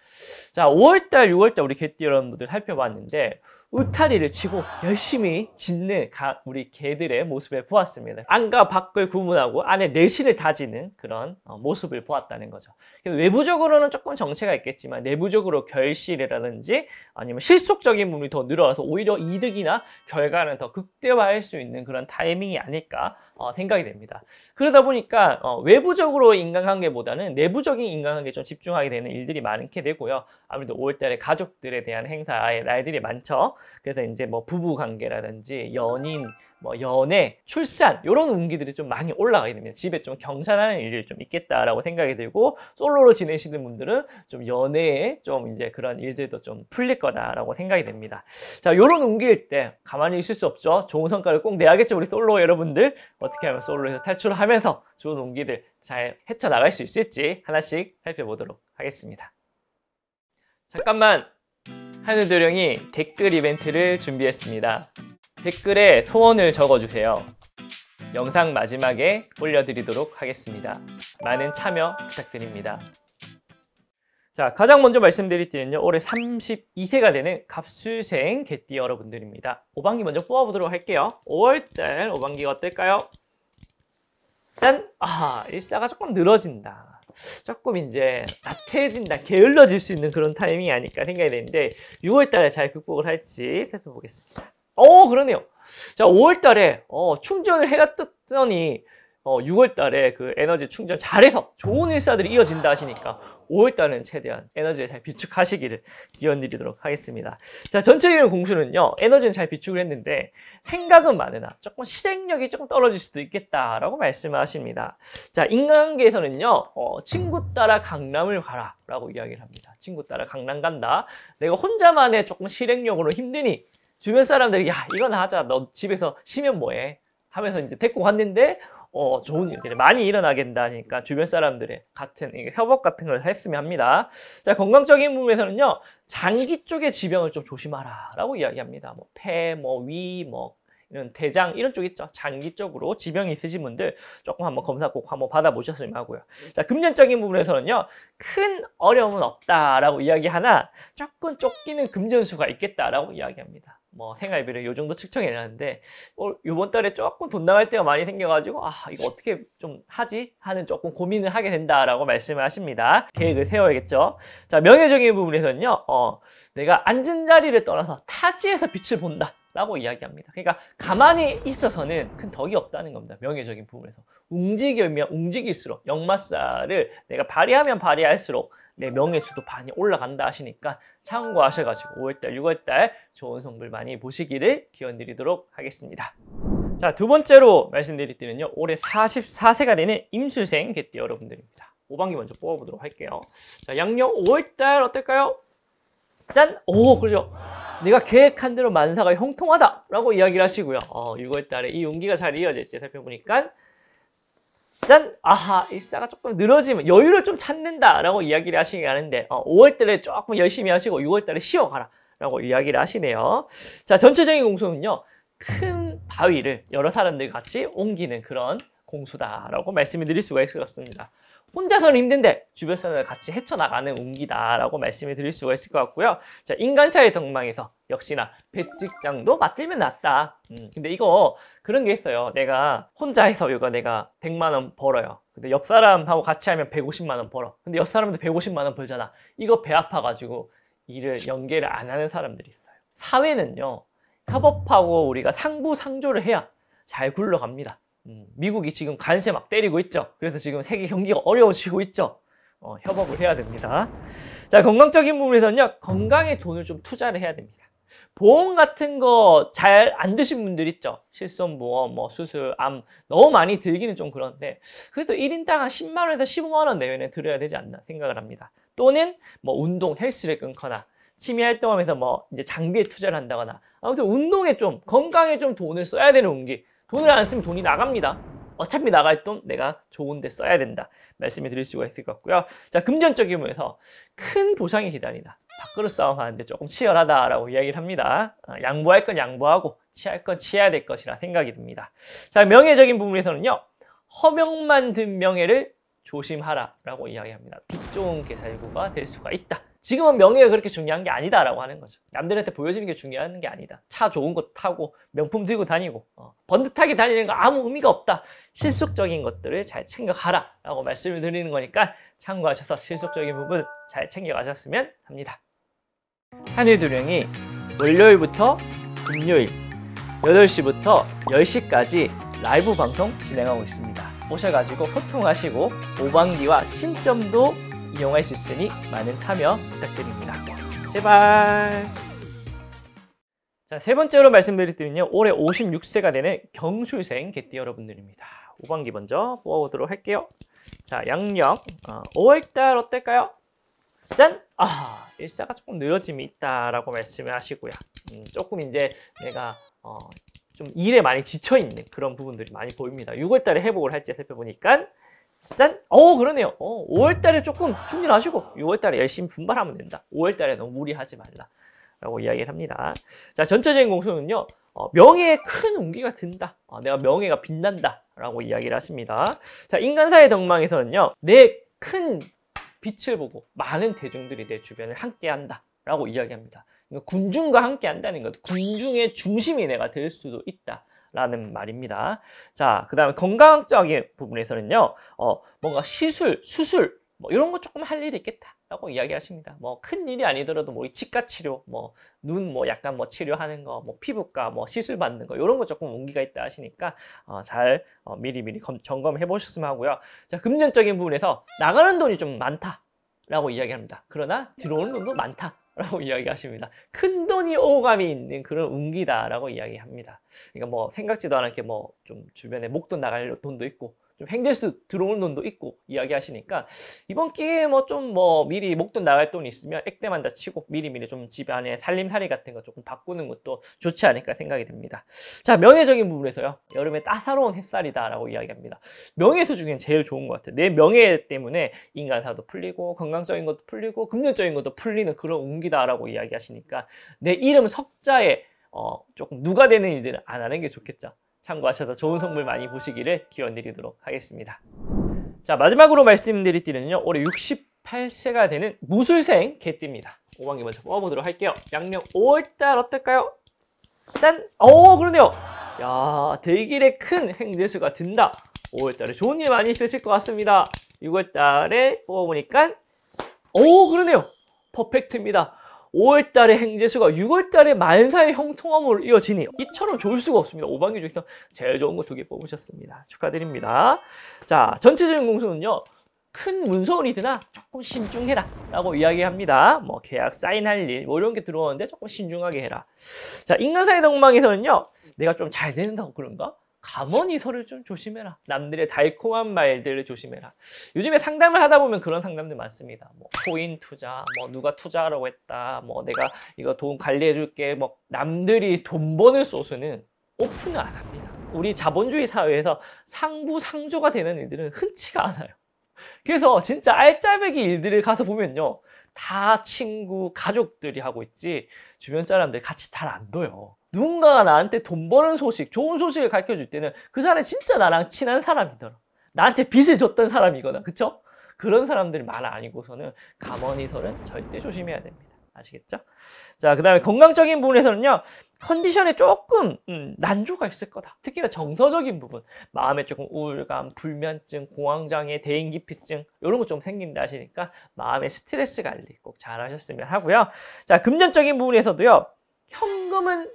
자, 5월달, 6월달 우리 개띠 여러분들 살펴봤는데 울타리를 치고 열심히 짓는 우리 개들의 모습을 보았습니다. 안과 밖을 구분하고 안에 내실을 다지는 그런 모습을 보았다는 거죠. 외부적으로는 조금 정체가 있겠지만 내부적으로 결실이라든지 아니면 실속적인 부분이 더 늘어나서 오히려 이득이나 결과는 더 극대화할 수 있는 그런 타이밍이 아닐까 생각이 됩니다. 그러다 보니까 외부적으로 인간관계보다는 내부적인 인간관계에 좀 집중하게 되는 일들이 많게 되고요. 아무래도 5월달에 가족들에 대한 행사의 날들이 많죠. 그래서 이제 뭐 부부관계라든지 연인, 뭐 연애, 출산 이런 운기들이 좀 많이 올라가게 됩니다. 집에 좀 경찰하는 일이 좀 있겠다라고 생각이 들고 솔로로 지내시는 분들은 좀 연애에 좀 이제 그런 일들도 좀 풀릴 거다라고 생각이 됩니다. 자, 이런 운기일 때 가만히 있을 수 없죠. 좋은 성과를 꼭 내야겠죠. 우리 솔로 여러분들 어떻게 하면 솔로에서 탈출하면서 좋은 운기들 잘 헤쳐나갈 수 있을지 하나씩 살펴보도록 하겠습니다. 잠깐만, 하늘도령이 댓글 이벤트를 준비했습니다. 댓글에 소원을 적어주세요. 영상 마지막에 올려드리도록 하겠습니다. 많은 참여 부탁드립니다. 자, 가장 먼저 말씀드릴 때는요, 올해 32세가 되는 갑술생 개띠 여러분들입니다. 5반기 먼저 뽑아보도록 할게요. 5월달 5반기가 어떨까요? 짠! 아, 일사가 조금 늘어진다. 조금 이제 나태해진다, 게을러질 수 있는 그런 타이밍이 아닐까 생각이 되는데 6월달에 잘 극복을 할지 살펴보겠습니다. 그러네요. 자, 5월달에 충전을 해놨더니 6월달에 그 에너지 충전 잘해서 좋은 일사들이 이어진다 하시니까 5월달은 최대한 에너지를 잘 비축하시기를 기원드리도록 하겠습니다. 자, 전체적인 공수는요, 에너지는 잘 비축을 했는데 생각은 많으나 조금 실행력이 조금 떨어질 수도 있겠다라고 말씀을 하십니다. 자, 인간관계에서는요, 친구 따라 강남을 가라 라고 이야기를 합니다. 친구 따라 강남 간다. 내가 혼자만의 조금 실행력으로 힘드니 주변 사람들이 야, 이건 하자. 너 집에서 쉬면 뭐해? 하면서 이제 데리고 갔는데 좋은 일들이 많이 일어나게 된다 하니까 주변 사람들의 같은 협업 같은 걸 했으면 합니다. 자, 건강적인 부분에서는요, 장기 쪽의 지병을 좀 조심하라 라고 이야기합니다. 뭐 폐, 뭐 위, 뭐 이런 대장 이런 쪽 있죠. 장기 쪽으로 지병이 있으신 분들 조금 한번 검사 꼭 한번 받아보셨으면 하고요. 자, 금전적인 부분에서는요, 큰 어려움은 없다라고 이야기하나 조금 쫓기는 금전수가 있겠다라고 이야기합니다. 뭐 생활비를 요 정도 측정해놨는데 요번 달에 조금 돈 나갈 때가 많이 생겨가지고 이거 어떻게 좀 하지? 하는 조금 고민을 하게 된다라고 말씀을 하십니다. 계획을 세워야겠죠. 자, 명예적인 부분에서는요, 내가 앉은 자리를 떠나서 타지에서 빛을 본다 라고 이야기합니다. 그러니까 가만히 있어서는 큰 덕이 없다는 겁니다. 명예적인 부분에서 움직이면 움직일수록 역마살을 내가 발휘하면 발휘할수록 내 명예수도 많이 올라간다 하시니까 참고하셔가지고 5월달, 6월달 좋은 성불 많이 보시기를 기원드리도록 하겠습니다. 자, 두 번째로 말씀드릴 때는요, 올해 44세가 되는 임술생 개띠 여러분들입니다. 5반기 먼저 뽑아보도록 할게요. 자, 양력 5월달 어떨까요? 짠! 그렇죠. 내가 계획한 대로 만사가 형통하다 라고 이야기를 하시고요. 6월달에 이 운기가 잘 이어질지 살펴보니까 짠! 아하, 일사가 조금 늘어지면 여유를 좀 찾는다 라고 이야기를 하시긴 하는데 5월달에 조금 열심히 하시고 6월달에 쉬어가라 라고 이야기를 하시네요. 자, 전체적인 공수는요, 큰 바위를 여러 사람들 같이 옮기는 그런 공수다라고 말씀을 드릴 수가 있을 것 같습니다. 혼자서는 힘든데 주변 사람들 같이 헤쳐나가는 운기다라고 말씀을 드릴 수가 있을 것 같고요. 자, 인간차의 덕망에서 역시나 배직장도 맞들면 낫다. 근데 이거 그런 게 있어요. 내가 혼자 해서 이거 내가 100만 원 벌어요. 근데 옆 사람하고 같이 하면 150만 원 벌어. 근데 옆 사람도 150만 원 벌잖아. 이거 배 아파가지고 일을 연계를 안 하는 사람들이 있어요. 사회는요, 협업하고 우리가 상부상조를 해야 잘 굴러갑니다. 미국이 지금 관세 막 때리고 있죠. 그래서 지금 세계 경기가 어려워지고 있죠. 협업을 해야 됩니다. 자, 건강적인 부분에서는요, 건강에 돈을 좀 투자를 해야 됩니다. 보험 같은 거 잘 안 드신 분들 있죠. 실손보험, 뭐 수술, 암 너무 많이 들기는 좀 그런데 그래도 1인당 한 10만 원에서 15만 원 내외는 들어야 되지 않나 생각을 합니다. 또는 뭐 운동, 헬스를 끊거나 취미 활동하면서 뭐 이제 장비에 투자를 한다거나 아무튼 운동에 좀 건강에 좀 돈을 써야 되는 운기. 돈을 안 쓰면 돈이 나갑니다. 어차피 나갈 돈 내가 좋은 데 써야 된다 말씀을 드릴 수가 있을 것 같고요. 자, 금전적인 부분에서 큰 보상이 기다리다. 밥그릇 싸움 하는데 조금 치열하다라고 이야기를 합니다. 양보할 건 양보하고 취할 건 취해야 될 것이라 생각이 듭니다. 자, 명예적인 부분에서는요. 허명만 든 명예를 조심하라 라고 이야기합니다. 빛 좋은 개살구가 될 수가 있다. 지금은 명예가 그렇게 중요한 게 아니다라고 하는 거죠. 남들한테 보여지는 게 중요한 게 아니다. 차 좋은 거 타고 명품 들고 다니고 번듯하게 다니는 거 아무 의미가 없다. 실속적인 것들을 잘 챙겨가라 라고 말씀을 드리는 거니까 참고하셔서 실속적인 부분 잘 챙겨가셨으면 합니다. 한일도령이 월요일부터 금요일 8시부터 10시까지 라이브 방송 진행하고 있습니다. 오셔가지고 소통하시고 오방기와 신점도 이용할 수 있으니 많은 참여 부탁드립니다. 제발. 자, 세 번째로 말씀드릴 때는요. 올해 56세가 되는 경술생 개띠 여러분들입니다. 오방기 먼저 뽑아보도록 할게요. 자, 양력 5월달 어떨까요? 짠! 일사가 조금 늘어짐이 있다라고 말씀을 하시고요. 조금 이제 내가 좀 일에 많이 지쳐있는 그런 부분들이 많이 보입니다. 6월달에 회복을 할지 살펴보니까 짠! 그러네요. 5월달에 조금 충진하시고 6월달에 열심히 분발하면 된다. 5월달에 너무 무리하지 말라 라고 이야기를 합니다. 자, 전체적인 공수는요. 명예에 큰 운기가 든다. 내가 명예가 빛난다 라고 이야기를 하십니다. 자, 인간사의 덕망에서는요. 내 큰 빛을 보고 많은 대중들이 내 주변을 함께한다 라고 이야기합니다. 군중과 함께 한다는 것, 군중의 중심이 내가 될 수도 있다 라는 말입니다. 자, 그 다음에 건강적인 부분에서는요, 뭔가 시술, 수술, 뭐 이런 거 조금 할 일이 있겠다 라고 이야기하십니다. 뭐 큰 일이 아니더라도 뭐 치과 치료, 뭐 눈 뭐 약간 뭐 치료하는 거, 뭐 피부과 뭐 시술 받는 거 이런 거 조금 운기가 있다 하시니까 잘 미리미리 점검해 보셨으면 하고요. 자, 금전적인 부분에서 나가는 돈이 좀 많다 라고 이야기합니다. 그러나 들어오는 돈도 많다 라고 이야기하십니다. 큰 돈이 오감이 있는 그런 운기다라고 이야기합니다. 그러니까 뭐 생각지도 않게 뭐 좀 주변에 목돈 나갈 돈도 있고 좀 행재수 들어오는 돈도 있고 이야기하시니까 이번 기회에 뭐 좀 뭐 미리 목돈 나갈 돈이 있으면 액땜한다 치고 미리미리 좀 집안에 살림살이 같은 거 조금 바꾸는 것도 좋지 않을까 생각이 듭니다. 자, 명예적인 부분에서요. 여름에 따사로운 햇살이다라고 이야기합니다. 명예수 중엔 제일 좋은 것 같아요. 내 명예 때문에 인간사도 풀리고 건강적인 것도 풀리고 금전적인 것도 풀리는 그런 운기다라고 이야기하시니까 내 이름 석자에 조금 누가 되는 일들은 안 하는 게 좋겠죠. 참고하셔서 좋은 선물 많이 보시기를 기원드리도록 하겠습니다. 자, 마지막으로 말씀드릴 띠는요. 올해 68세가 되는 무술생 개띠입니다. 오방기 먼저 뽑아보도록 할게요. 양력 5월달 어떨까요? 짠! 그러네요. 야, 대길에 큰 행재수가 든다. 5월달에 좋은 일 많이 있으실 것 같습니다. 6월달에 뽑아보니까 그러네요. 퍼펙트입니다. 5월달에 행재수가 6월달에 만사의 형통함으로 이어지니 이처럼 좋을 수가 없습니다. 오방기 중에서 제일 좋은 거 2개 뽑으셨습니다. 축하드립니다. 자, 전체적인 공수는요. 큰 문서운 일이나 조금 신중해라 라고 이야기합니다. 뭐 계약 사인할 일 뭐 이런 게 들어오는데 조금 신중하게 해라. 자, 인간사의 덕망에서는요. 내가 좀 잘 되는다고 그런가? 감언이설을 좀 조심해라. 남들의 달콤한 말들을 조심해라. 요즘에 상담을 하다 보면 그런 상담들 많습니다. 뭐 코인 투자, 뭐 누가 투자하라고 했다, 뭐 내가 이거 돈 관리해줄게. 뭐 남들이 돈 버는 소스는 오픈을 안 합니다. 우리 자본주의 사회에서 상부상조가 되는 일들은 흔치가 않아요. 그래서 진짜 알짜배기 일들을 가서 보면요, 다 친구, 가족들이 하고 있지 주변 사람들 같이 잘 안 둬요. 누군가가 나한테 돈 버는 소식, 좋은 소식을 가르쳐줄 때는 그 사람이 진짜 나랑 친한 사람이더라. 나한테 빚을 줬던 사람이거나, 그쵸? 그런 사람들이 말 아니고서는 감언이설은 절대 조심해야 됩니다. 아시겠죠? 자, 그 다음에 건강적인 부분에서는요, 컨디션에 조금 난조가 있을 거다. 특히나 정서적인 부분, 마음에 조금 우울감, 불면증, 공황장애, 대인기피증 이런 거 좀 생긴다 하시니까 마음의 스트레스 관리 꼭 잘 하셨으면 하고요. 자, 금전적인 부분에서도요, 현금은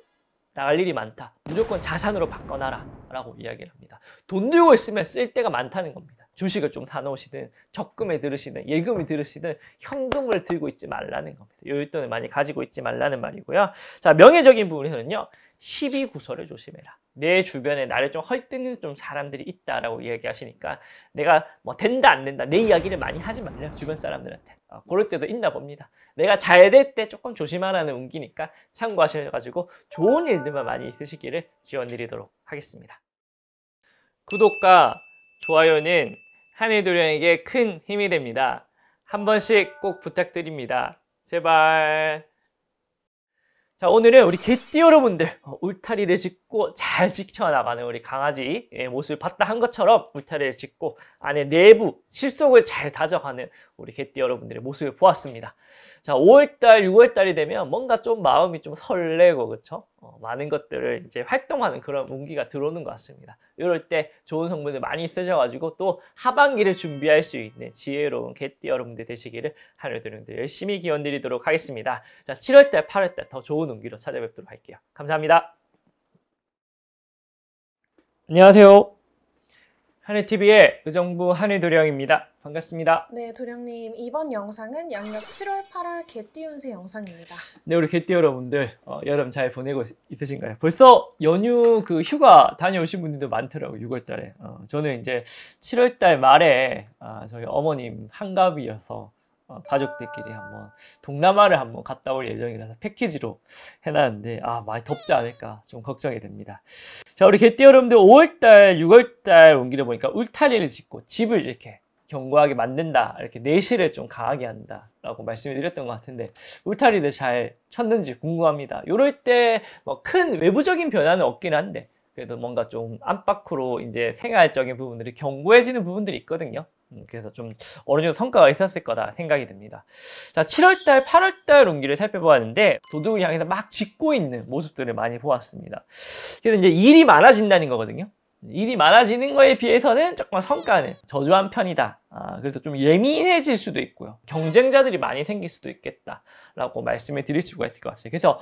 나갈 일이 많다. 무조건 자산으로 바꿔놔라 라고 이야기를 합니다. 돈 들고 있으면 쓸 데가 많다는 겁니다. 주식을 좀 사놓으시든 적금에 들으시든 예금에 들으시든 현금을 들고 있지 말라는 겁니다. 여윳돈을 많이 가지고 있지 말라는 말이고요. 자, 명예적인 부분에서는요. 시비구설을 조심해라. 내 주변에 나를 좀 헐뜯는 좀 사람들이 있다라고 이야기하시니까 내가 뭐 된다 안 된다 내 이야기를 많이 하지 말래요. 주변 사람들한테. 그럴 때도 있나 봅니다. 내가 잘 될 때 조금 조심하라는 운기니까 참고하셔가지고 좋은 일들만 많이 있으시기를 기원드리도록 하겠습니다. 구독과 좋아요는 한일도령에게 큰 힘이 됩니다. 한 번씩 꼭 부탁드립니다. 제발. 자, 오늘은 우리 개띠 여러분들 울타리를 짓고 잘 지켜나가는 우리 강아지의 모습을 봤다 한 것처럼 울타리를 짓고 안에 내부 실속을 잘 다져가는 우리 개띠 여러분들의 모습을 보았습니다. 자, 5월달, 6월달이 되면 뭔가 좀 마음이 좀 설레고 그쵸? 많은 것들을 이제 활동하는 그런 운기가 들어오는 것 같습니다. 이럴 때 좋은 성분들 많이 쓰셔가지고 또 하반기를 준비할 수 있는 지혜로운 개띠 여러분들 되시기를 하늘드림들 열심히 기원 드리도록 하겠습니다. 자, 7월달, 8월달 더 좋은 운기로 찾아뵙도록 할게요. 감사합니다. 안녕하세요. 하늘TV의 의정부 하늘도령입니다. 반갑습니다. 네, 도령님, 이번 영상은 양력 7월, 8월 개띠 운세 영상입니다. 네, 우리 개띠 여러분들 여름 잘 보내고 있으신가요? 벌써 연휴 휴가 다녀오신 분들도 많더라고요. 6월달에. 저는 이제 7월달 말에 저희 어머님 한갑이어서 가족들끼리 한번 동남아를 한번 갔다 올 예정이라서 패키지로 해놨는데 많이 덥지 않을까 좀 걱정이 됩니다. 자, 우리 개띠 여러분들 5월달, 6월달 운기를 보니까 울타리를 짓고 집을 이렇게 견고하게 만든다, 이렇게 내실을 좀 강하게 한다 라고 말씀을 드렸던 것 같은데 울타리를 잘 쳤는지 궁금합니다. 이럴 때 뭐 큰 외부적인 변화는 없긴 한데 그래도 뭔가 좀 안팎으로 이제 생활적인 부분들이 견고해지는 부분들이 있거든요. 그래서 좀 어느 정도 성과가 있었을 거다 생각이 듭니다. 자, 7월달, 8월달 운기를 살펴보았는데 도둑을 향해서 막 짚고 있는 모습들을 많이 보았습니다. 그래서 이제 일이 많아진다는 거거든요. 일이 많아지는 거에 비해서는 조금 성과는 저조한 편이다. 그래서 좀 예민해질 수도 있고요. 경쟁자들이 많이 생길 수도 있겠다라고 말씀을 드릴 수가 있을 것 같아요. 그래서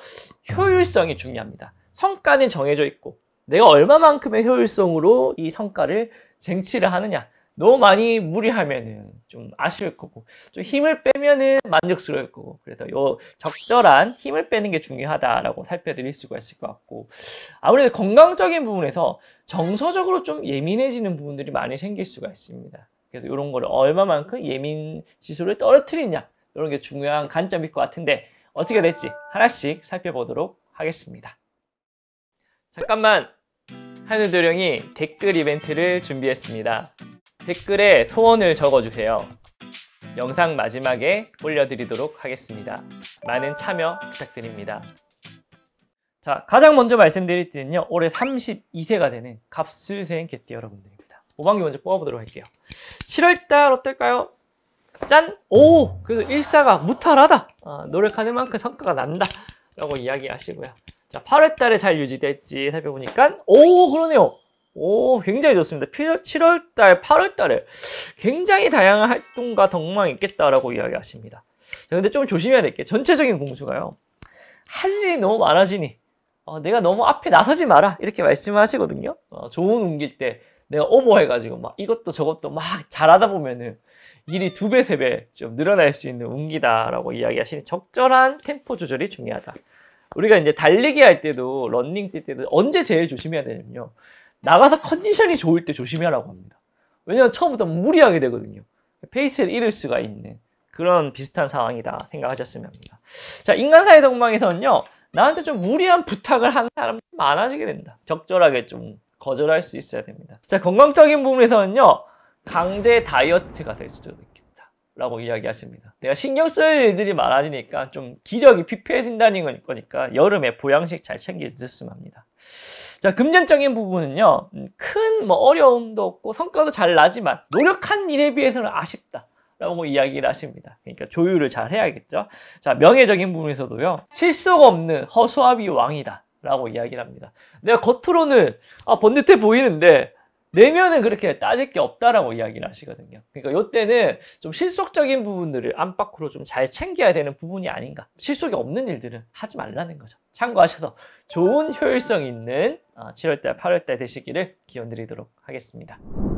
효율성이 중요합니다. 성과는 정해져 있고 내가 얼마만큼의 효율성으로 이 성과를 쟁취를 하느냐. 너무 많이 무리하면은 좀 아쉬울 거고 좀 힘을 빼면은 만족스러울 거고 그래서 요 적절한 힘을 빼는 게 중요하다라고 살펴드릴 수가 있을 것 같고 아무래도 건강적인 부분에서 정서적으로 좀 예민해지는 부분들이 많이 생길 수가 있습니다. 그래서 이런 거를 얼마만큼 예민 지수를 떨어뜨리냐 이런 게 중요한 관점일 것 같은데 어떻게 될지 하나씩 살펴보도록 하겠습니다. 잠깐만, 하늘도령이 댓글 이벤트를 준비했습니다. 댓글에 소원을 적어주세요. 영상 마지막에 올려드리도록 하겠습니다. 많은 참여 부탁드립니다. 자, 가장 먼저 말씀드릴 때는요, 올해 32세가 되는 갑술생 개띠 여러분들입니다. 5반기 먼저 뽑아보도록 할게요. 7월달 어떨까요? 짠! 오! 그래서 일사가 무탈하다! 노력하는 만큼 성과가 난다! 라고 이야기하시고요. 자, 8월달에 잘 유지될지 살펴보니까 오! 그러네요! 오, 굉장히 좋습니다. 7월달, 8월달에 굉장히 다양한 활동과 덕망이 있겠다라고 이야기하십니다. 자, 근데 좀 조심해야 될 게 전체적인 공수가요. 할 일이 너무 많아지니 내가 너무 앞에 나서지 마라 이렇게 말씀하시거든요. 좋은 운기일 때 내가 오버해가지고 막 이것도 저것도 막 잘하다 보면은 일이 2배, 3배 좀 늘어날 수 있는 운기다라고 이야기하시니 적절한 템포 조절이 중요하다. 우리가 이제 달리기 할 때도 러닝 뛸 때도 언제 제일 조심해야 되냐면요. 나가서 컨디션이 좋을 때 조심하라고 합니다. 왜냐하면 처음부터 무리하게 되거든요. 페이스를 잃을 수가 있는 그런 비슷한 상황이다 생각하셨으면 합니다. 자, 인간사회 덕망에서는요. 나한테 좀 무리한 부탁을 하는 사람이 많아지게 된다. 적절하게 좀 거절할 수 있어야 됩니다. 자, 건강적인 부분에서는요. 강제 다이어트가 될 수도 있겠다 라고 이야기하십니다. 내가 신경 쓸 일들이 많아지니까 좀 기력이 피폐해진다는 거니까 여름에 보양식 잘 챙겨 드셨으면 합니다. 자, 금전적인 부분은요, 큰 어려움도 없고 성과도 잘 나지만 노력한 일에 비해서는 아쉽다 라고 이야기를 하십니다. 그러니까 조율을 잘 해야겠죠. 자, 명예적인 부분에서도요, 실속 없는 허수아비 왕이다 라고 이야기를 합니다. 내가 겉으로는 번듯해 보이는데 내면은 그렇게 따질 게 없다라고 이야기를 하시거든요. 그러니까 이때는 좀 실속적인 부분들을 안팎으로 좀 잘 챙겨야 되는 부분이 아닌가. 실속이 없는 일들은 하지 말라는 거죠. 참고하셔서 좋은 효율성 있는 7월달, 8월달 되시기를 기원드리도록 하겠습니다.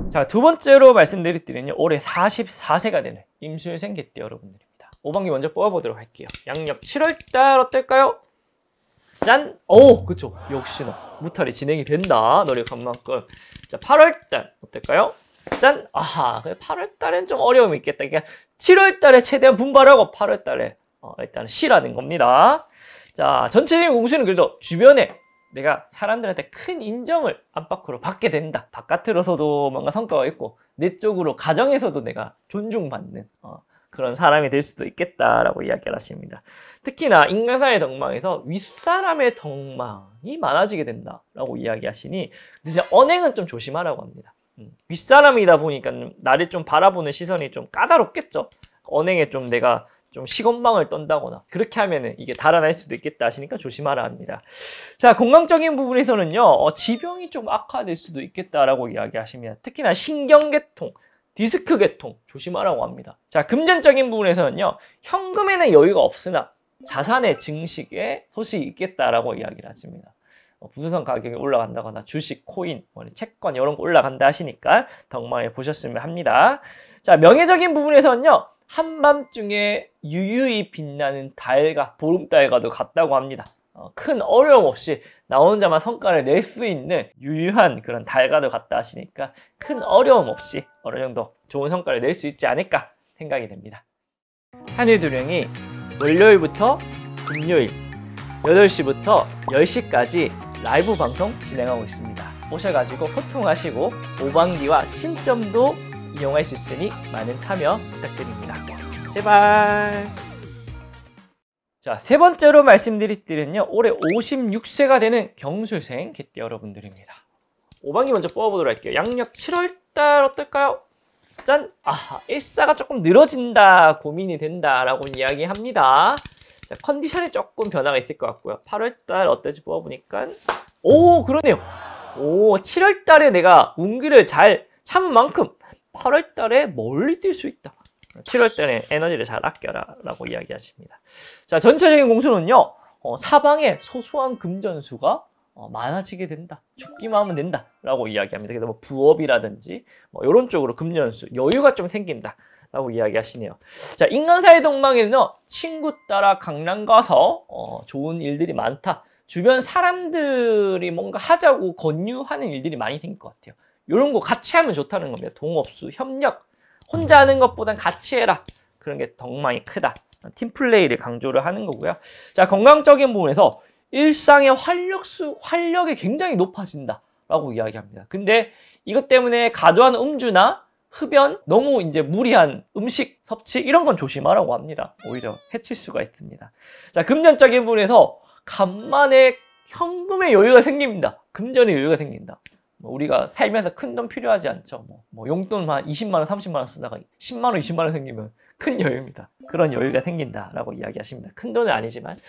자, 두 번째로 말씀드릴 때는요, 올해 44세가 되는 임술생 개띠 여러분들입니다. 5반기 먼저 뽑아보도록 할게요. 양력 7월달 어떨까요? 짠! 오! 그쵸. 역시나 무탈이 진행이 된다. 노력한 만큼. 자, 8월달 어떨까요? 짠! 아하, 8월달엔 좀 어려움이 있겠다. 그러니까 7월달에 최대한 분발하고 8월달에 일단 쉬라는 겁니다. 자, 전체적인 공수는 그래도 주변에 내가 사람들한테 큰 인정을 안팎으로 받게 된다. 바깥으로서도 뭔가 성과가 있고 내 쪽으로 가정에서도 내가 존중받는 그런 사람이 될 수도 있겠다라고 이야기를 하십니다. 특히나 인간사의 덕망에서 윗사람의 덕망이 많아지게 된다라고 이야기하시니 이제 언행은 좀 조심하라고 합니다. 윗사람이다 보니까 나를 좀 바라보는 시선이 좀 까다롭겠죠. 언행에 좀 내가 좀 시건방을 떤다거나 그렇게 하면은 이게 달아날 수도 있겠다 하시니까 조심하라 합니다. 자, 건강적인 부분에서는요, 지병이 좀 악화될 수도 있겠다라고 이야기하십니다. 특히나 신경계통, 디스크 계통 조심하라고 합니다. 자, 금전적인 부분에서는요, 현금에는 여유가 없으나 자산의 증식에 소식이 있겠다라고 이야기를 하십니다. 부동산 가격이 올라간다거나 주식, 코인, 채권 이런 거 올라간다 하시니까 덕망에 보셨으면 합니다. 자, 명예적인 부분에서는요, 한밤중에 유유히 빛나는 달과 보름달과도 같다고 합니다. 큰 어려움 없이 나 혼자만 성과를 낼 수 있는 유유한 그런 달과도 같다 하시니까 큰 어려움 없이 어느 정도 좋은 성과를 낼 수 있지 않을까 생각이 됩니다. 한일두령이 월요일부터 금요일 8시부터 10시까지 라이브 방송 진행하고 있습니다. 오셔가지고 소통하시고 오방기와 신점도 이용할 수 있으니 많은 참여 부탁드립니다. 제발. 자, 세 번째로 말씀드릴 띠는요, 올해 56세가 되는 경술생 개띠 여러분들입니다. 오방기 먼저 뽑아보도록 할게요. 양력 7월달 어떨까요? 짠! 아하, 일사가 조금 늘어진다, 고민이 된다라고 이야기합니다. 자, 컨디션에 조금 변화가 있을 것 같고요. 8월달 어떨지 뽑아보니까 오, 그러네요. 오, 7월달에 내가 운기를 잘 참은 만큼 8월달에 멀리 뛸 수 있다. 7월달에 에너지를 잘 아껴라 라고 이야기하십니다. 자, 전체적인 공수는요, 사방에 소소한 금전수가 많아지게 된다. 죽기만 하면 된다 라고 이야기합니다. 그래서 뭐 부업이라든지 뭐 이런 쪽으로 금전수, 여유가 좀 생긴다 라고 이야기하시네요. 자, 인간사의 덕망에는요, 친구 따라 강남 가서 좋은 일들이 많다. 주변 사람들이 뭔가 하자고 권유하는 일들이 많이 생길 것 같아요. 이런 거 같이 하면 좋다는 겁니다. 동업수, 협력. 혼자 하는 것보단 같이 해라. 그런 게 덕망이 크다. 팀플레이를 강조를 하는 거고요. 자, 건강적인 부분에서 일상의 활력이 굉장히 높아진다 라고 이야기합니다. 근데 이것 때문에 과도한 음주나 흡연, 너무 이제 무리한 음식 섭취 이런 건 조심하라고 합니다. 오히려 해칠 수가 있습니다. 자, 금전적인 부분에서 간만에 현금의 여유가 생깁니다. 금전의 여유가 생긴다. 우리가 살면서 큰 돈 필요하지 않죠. 뭐 용돈만 20만원, 30만원 쓰다가 10만원, 20만원 생기면 큰 여유입니다. 그런 여유가 생긴다라고 이야기하십니다. 큰 돈은 아니지만.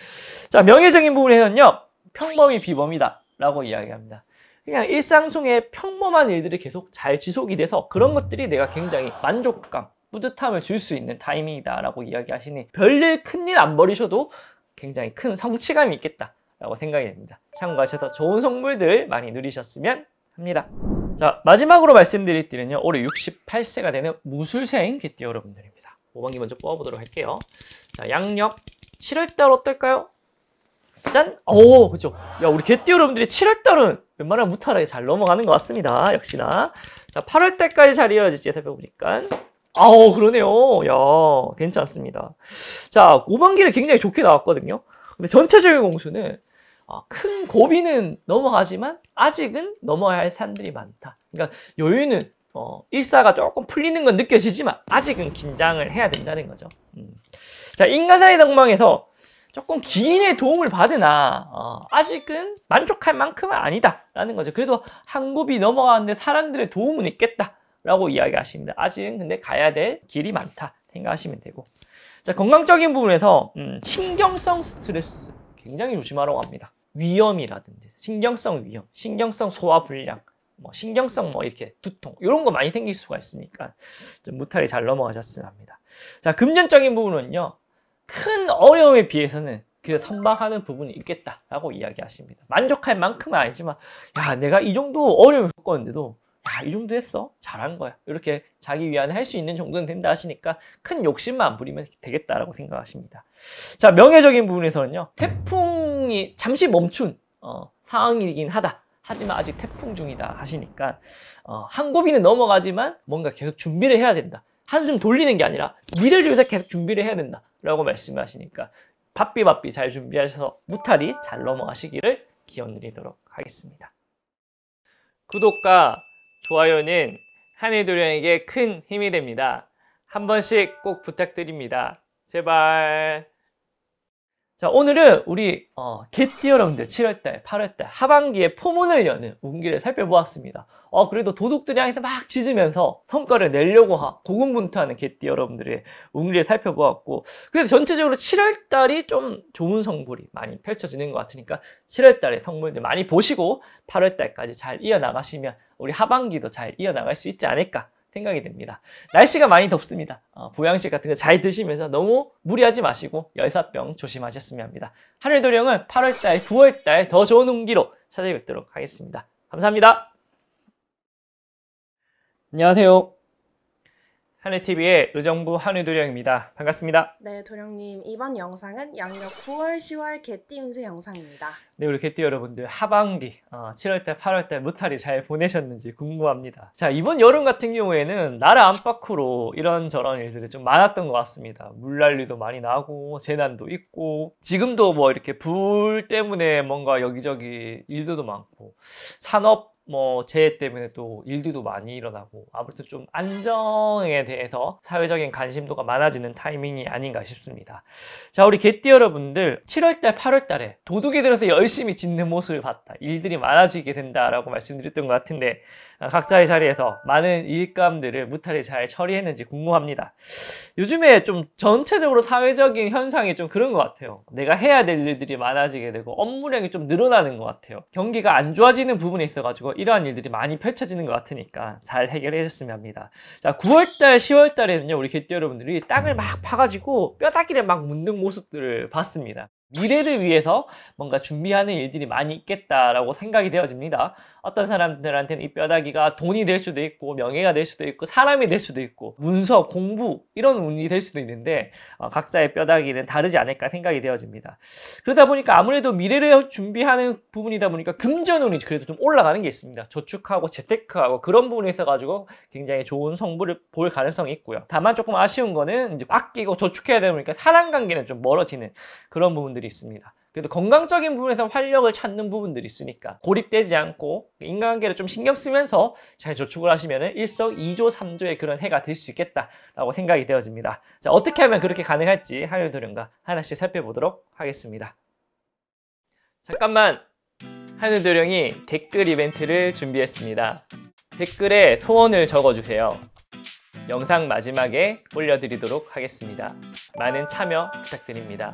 자, 명예적인 부분에서는요, 평범이 비범이다 라고 이야기합니다. 그냥 일상 속에 평범한 일들이 계속 잘 지속이 돼서 그런 것들이 내가 굉장히 만족감, 뿌듯함을 줄 수 있는 타이밍이다 라고 이야기하시니 별일 큰일 안 벌이셔도 굉장히 큰 성취감이 있겠다 라고 생각이 됩니다. 참고하셔서 좋은 선물들 많이 누리셨으면 합니다. 자, 마지막으로 말씀드릴 띠는요, 올해 68세가 되는 무술생 개띠 여러분들입니다. 5번기 먼저 뽑아보도록 할게요. 자, 양력 7월달 어떨까요? 짠! 오, 그죠. 야, 우리 개띠 여러분들이 7월달은 웬만하면 무탈하게 잘 넘어가는 것 같습니다. 역시나. 자, 8월달까지 잘 이어질지 살펴보니까. 아우, 그러네요. 야, 괜찮습니다. 자, 5번기를 굉장히 좋게 나왔거든요. 근데 전체적인 공수는 큰 고비는 넘어가지만 아직은 넘어야 할 산들이 많다. 그러니까 여유는 일사가 조금 풀리는 건 느껴지지만 아직은 긴장을 해야 된다는 거죠. 자, 인간사의 덕망에서 조금 기인의 도움을 받으나 아직은 만족할 만큼은 아니다 라는 거죠. 그래도 한 고비 넘어가는데 사람들의 도움은 있겠다 라고 이야기하십니다. 아직은 근데 가야 될 길이 많다 생각하시면 되고. 자, 건강적인 부분에서 신경성 스트레스 굉장히 조심하라고 합니다. 위염이라든지 신경성 위염, 신경성 소화 불량, 신경성 이렇게 두통 이런 거 많이 생길 수가 있으니까 좀 무탈히 잘 넘어가셨으면 합니다. 자, 금전적인 부분은요, 큰 어려움에 비해서는 그 선방하는 부분이 있겠다라고 이야기하십니다. 만족할 만큼은 아니지만 야, 내가 이 정도 어려움을 겪었는데도 야, 이 정도 했어? 잘한 거야. 이렇게 자기 위안을 할 수 있는 정도는 된다 하시니까 큰 욕심만 안 부리면 되겠다라고 생각하십니다. 자, 명예적인 부분에서는요, 태풍이 잠시 멈춘 상황이긴 하다. 하지만 아직 태풍 중이다 하시니까 한 고비는 넘어가지만 뭔가 계속 준비를 해야 된다. 한숨 돌리는 게 아니라 미래를 위해서 계속 준비를 해야 된다 라고 말씀하시니까 바삐 잘 준비하셔서 무탈히 잘 넘어가시기를 기원드리도록 하겠습니다. 구독과 좋아요는 한일도령에게 큰 힘이 됩니다. 한 번씩 꼭 부탁드립니다. 제발. 자, 오늘은 우리 개띠 여러분들 7월달, 8월달 하반기에 포문을 여는 운기를 살펴보았습니다. 그래도 도둑들이 항상 막 짖으면서 성과를 내려고 고군분투하는 개띠 여러분들의 운기를 살펴보았고, 그래도 전체적으로 7월달이 좀 좋은 성불이 많이 펼쳐지는 것 같으니까 7월달에 성불들 많이 보시고 8월달까지 잘 이어나가시면 우리 하반기도 잘 이어나갈 수 있지 않을까 생각이 됩니다. 날씨가 많이 덥습니다. 보양식 같은 거 잘 드시면서 너무 무리하지 마시고 열사병 조심하셨으면 합니다. 하늘도령은 8월달, 9월달 더 좋은 운기로 찾아뵙도록 하겠습니다. 감사합니다. 안녕하세요. 하늘TV의 의정부 하늘도령입니다. 반갑습니다. 네, 도령님, 이번 영상은 양력 9월, 10월 개띠 운세 영상입니다. 네, 우리 개띠 여러분들 하반기 7월달, 8월달 무탈이 잘 보내셨는지 궁금합니다. 자, 이번 여름 같은 경우에는 나라 안팎으로 이런저런 일들이 좀 많았던 것 같습니다. 물난리도 많이 나고 재난도 있고, 지금도 뭐 이렇게 불 때문에 뭔가 여기저기 일도 많고, 산업 재해 때문에 또 일들도 많이 일어나고, 아무튼 좀 안정에 대해서 사회적인 관심도가 많아지는 타이밍이 아닌가 싶습니다. 자, 우리 개띠 여러분들 7월달, 8월달에 도둑이 들어서 열심히 짓는 모습을 봤다, 일들이 많아지게 된다라고 말씀드렸던 것 같은데, 각자의 자리에서 많은 일감들을 무탈히 잘 처리했는지 궁금합니다. 요즘에 좀 전체적으로 사회적인 현상이 좀 그런 것 같아요. 내가 해야 될 일들이 많아지게 되고 업무량이 좀 늘어나는 것 같아요. 경기가 안 좋아지는 부분에 있어가지고 이러한 일들이 많이 펼쳐지는 것 같으니까 잘 해결해 주셨으면 합니다. 자, 9월달, 10월달에는요, 우리 개띠 여러분들이 땅을 막 파가지고 뼈다귀를 막 묻는 모습들을 봤습니다. 미래를 위해서 뭔가 준비하는 일들이 많이 있겠다라고 생각이 되어집니다. 어떤 사람들한테는 이 뼈다귀가 돈이 될 수도 있고, 명예가 될 수도 있고, 사람이 될 수도 있고, 문서, 공부 이런 운이 될 수도 있는데, 각자의 뼈다귀는 다르지 않을까 생각이 되어집니다. 그러다 보니까 아무래도 미래를 준비하는 부분이다 보니까 금전운이 그래도 좀 올라가는 게 있습니다. 저축하고 재테크하고 그런 부분에 있어가지고 굉장히 좋은 성부를 볼 가능성이 있고요. 다만 조금 아쉬운 거는 이제 아끼고 저축해야 되다 보니까 사람 관계는 좀 멀어지는 그런 부분들이 있습니다. 그래도 건강적인 부분에서 활력을 찾는 부분들이 있으니까 고립되지 않고 인간관계를 좀 신경 쓰면서 잘 저축을 하시면 일석이조 삼조의 그런 해가 될 수 있겠다라고 생각이 되어집니다. 자, 어떻게 하면 그렇게 가능할지 하늘도령과 하나씩 살펴보도록 하겠습니다. 잠깐만, 하늘도령이 댓글 이벤트를 준비했습니다. 댓글에 소원을 적어주세요. 영상 마지막에 올려드리도록 하겠습니다. 많은 참여 부탁드립니다.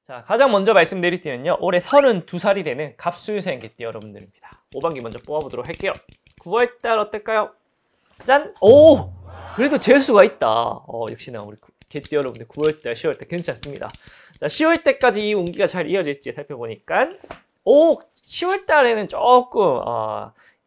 자, 가장 먼저 말씀드릴 때는요, 올해 32살이 되는 갑술생 개띠 여러분들입니다. 5반기 먼저 뽑아보도록 할게요. 9월달 어떨까요? 짠! 오! 그래도 재수가 있다. 역시나 우리 개띠 여러분들 9월달, 10월달 괜찮습니다. 자, 10월달까지 이 운기가 잘 이어질지 살펴보니까, 10월달에는 조금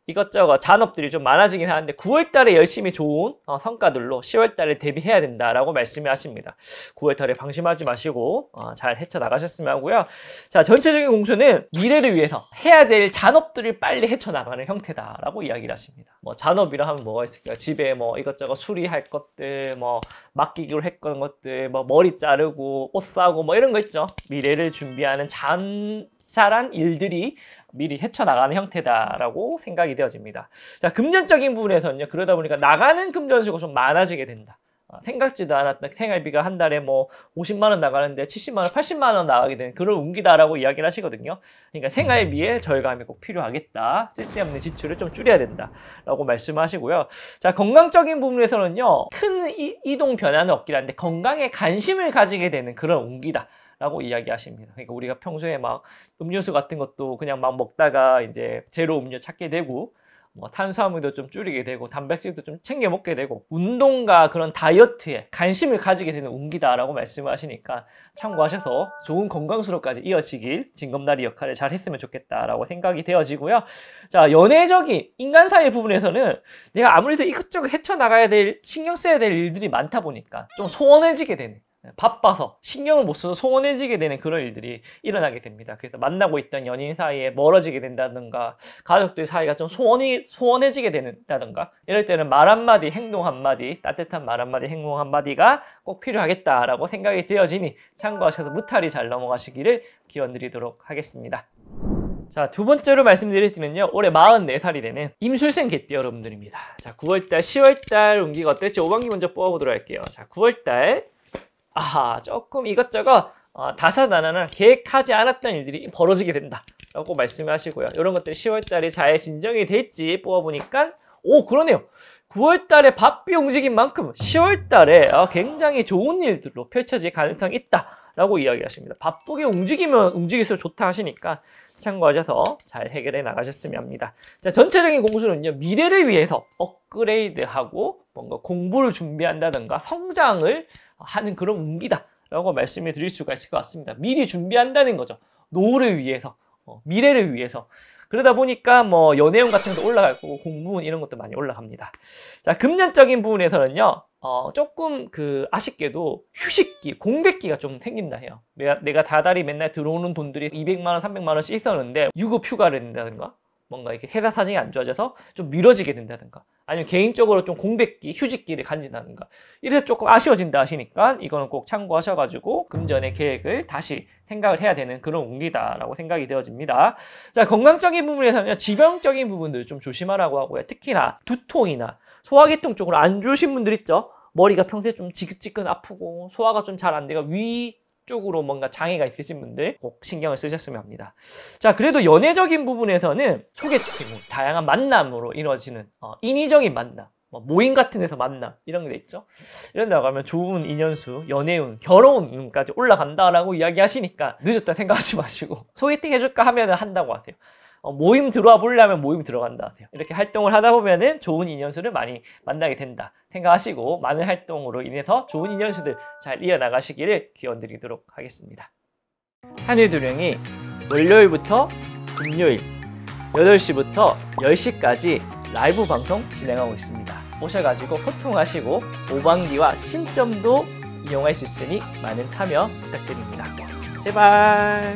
이것저것 잔업들이 좀 많아지긴 하는데 9월달에 열심히 좋은 성과들로 10월달에 대비해야 된다라고 말씀을 하십니다. 9월달에 방심하지 마시고 잘 헤쳐나가셨으면 하고요. 자, 전체적인 공수는 미래를 위해서 해야 될 잔업들을 빨리 헤쳐나가는 형태다라고 이야기를 하십니다. 잔업이라 하면 뭐가 있을까요? 집에 이것저것 수리할 것들, 맡기기로 했던 것들, 머리 자르고 옷 사고 이런 거 있죠. 미래를 준비하는 잔잘한 일들이 미리 헤쳐나가는 형태다라고 생각이 되어집니다. 자, 금전적인 부분에서는요, 그러다 보니까 나가는 금전수가 좀 많아지게 된다. 생각지도 않았던 생활비가 한 달에 50만원 나가는데 70만원, 80만원 나가게 되는 그런 운기다라고 이야기를 하시거든요. 그러니까 생활비에 절감이 꼭 필요하겠다. 쓸데없는 지출을 좀 줄여야 된다라고 말씀하시고요. 자, 건강적인 부분에서는요, 큰 이동 변화는 없긴 한데 건강에 관심을 가지게 되는 그런 운기다 라고 이야기하십니다. 그러니까 우리가 평소에 음료수 같은 것도 그냥 먹다가 이제 제로 음료 찾게 되고, 탄수화물도 좀 줄이게 되고, 단백질도 좀 챙겨 먹게 되고, 운동과 그런 다이어트에 관심을 가지게 되는 운기다라고 말씀을 하시니까 참고하셔서 좋은 건강수로까지 이어지길 징검다리 역할을 잘 했으면 좋겠다라고 생각이 되어지고요. 자, 연애적인 인간 사이 부분에서는 내가 아무래도 이것저것 헤쳐나가야 될, 신경 써야 될 일들이 많다 보니까 좀 소원해지게 되는, 바빠서 신경을 못 써서 소원해지게 되는 그런 일들이 일어나게 됩니다. 그래서 만나고 있던 연인 사이에 멀어지게 된다든가, 가족들 사이가 좀 소원해지게 된다든가, 이럴 때는 말 한마디, 행동 한마디, 따뜻한 말 한마디, 행동 한마디가 꼭 필요하겠다라고 생각이 되어지니 참고하셔서 무탈히 잘 넘어가시기를 기원드리도록 하겠습니다. 자, 두 번째로 말씀드리면요. 올해 44살이 되는 임술생 개띠 여러분들입니다. 자, 9월달, 10월달 운기가 어떨지 5반기 먼저 뽑아보도록 할게요. 자, 9월달. 아하, 조금 이것저것 다사다난한 계획하지 않았던 일들이 벌어지게 된다 라고 말씀하시고요. 이런 것들이 10월달에 잘 진정이 될지 뽑아보니까 그러네요. 9월달에 바삐 움직인 만큼 10월달에 굉장히 좋은 일들로 펼쳐질 가능성이 있다 라고 이야기하십니다. 바쁘게 움직이면 움직일수록 좋다 하시니까 참고하셔서 잘 해결해 나가셨으면 합니다. 자, 전체적인 공수는요, 미래를 위해서 업그레이드하고 뭔가 공부를 준비한다든가 성장을 하는 그런 운기다 라고 말씀을 드릴 수가 있을 것 같습니다. 미리 준비한다는 거죠. 노후를 위해서, 미래를 위해서. 그러다 보니까 뭐 연애운 같은 것도 올라갈 거고 공부운 이런 것도 많이 올라갑니다. 자, 금전적인 부분에서는요, 조금 아쉽게도 휴식기, 공백기가 좀 생긴다 해요. 내가 다달이 맨날 들어오는 돈들이 200만 원, 300만 원씩 있었는데 유급 휴가를 낸다든가 뭔가 이렇게 회사 사정이 안 좋아져서 좀 미뤄지게 된다든가 아니면 개인적으로 좀 공백기, 휴식기를 간진다든가 이래서 조금 아쉬워진다 하시니까 이거는 꼭 참고하셔가지고 금전의 계획을 다시 생각을 해야 되는 그런 운기다라고 생각이 되어집니다. 자, 건강적인 부분에서는요, 지병적인 부분들 좀 조심하라고 하고요. 특히나 두통이나 소화계통 쪽으로 안 좋으신 분들 있죠? 머리가 평소에 좀 지긋지긋 아프고 소화가 좀 잘 안 돼가 위 쪽으로 뭔가 장애가 있으신 분들 꼭 신경을 쓰셨으면 합니다. 자, 그래도 연애적인 부분에서는 소개팅, 다양한 만남으로 이루어지는 인위적인 만남, 모임 같은 데서 만남 이런 게 있죠. 이런 데 나가면 좋은 인연수, 연애운, 결혼운까지 올라간다라고 이야기하시니까 늦었다 생각하지 마시고 소개팅 해줄까 하면 한다고 하세요. 모임 들어와 보려면 모임 들어간다 하세요. 이렇게 활동을 하다 보면은 좋은 인연수를 많이 만나게 된다 생각하시고 많은 활동으로 인해서 좋은 인연수들 잘 이어나가시기를 기원드리도록 하겠습니다. 하늘도령이 월요일부터 금요일 8시부터 10시까지 라이브 방송 진행하고 있습니다. 오셔가지고 소통하시고 5반기와 신점도 이용할 수 있으니 많은 참여 부탁드립니다. 제발.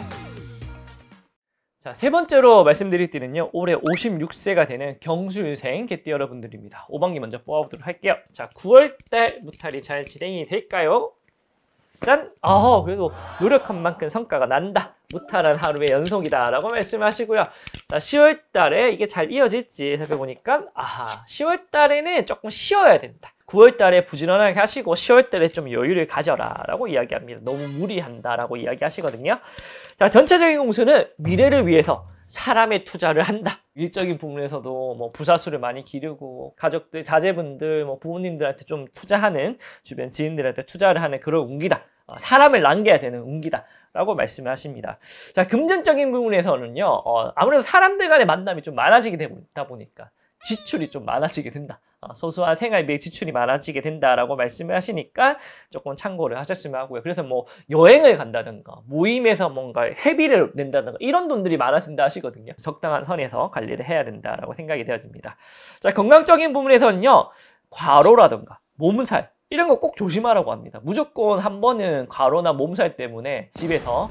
자, 세 번째로 말씀드릴 때는요, 올해 56세가 되는 경술생 개띠 여러분들입니다. 5반기 먼저 뽑아보도록 할게요. 자, 9월달 무탈이 잘 진행이 될까요? 짠! 그래도 노력한 만큼 성과가 난다. 무탈한 하루의 연속이다 라고 말씀하시고요. 자, 10월달에 이게 잘 이어질지 살펴보니까 10월달에는 조금 쉬어야 된다. 9월달에 부지런하게 하시고 10월달에 좀 여유를 가져라 라고 이야기합니다. 너무 무리한다 라고 이야기하시거든요. 자, 전체적인 공수는 미래를 위해서 사람의 투자를 한다. 일적인 부분에서도 뭐 부사수를 많이 기르고 가족들, 자제분들, 뭐 부모님들한테 좀 투자하는 주변 지인들한테 투자를 하는 그런 운기다. 사람을 남겨야 되는 운기다 라고 말씀을 하십니다. 자, 금전적인 부분에서는요, 아무래도 사람들 간의 만남이 좀 많아지게 되다 보니까 지출이 좀 많아지게 된다. 소소한 생활비 지출이 많아지게 된다라고 말씀을 하시니까 조금 참고를 하셨으면 하고요. 그래서 뭐 여행을 간다든가 모임에서 뭔가 회비를 낸다든가 이런 돈들이 많아진다 하시거든요. 적당한 선에서 관리를 해야 된다라고 생각이 되어집니다. 자, 건강적인 부분에서는요, 과로라든가 몸살 이런 거 꼭 조심하라고 합니다. 무조건 한 번은 과로나 몸살 때문에 집에서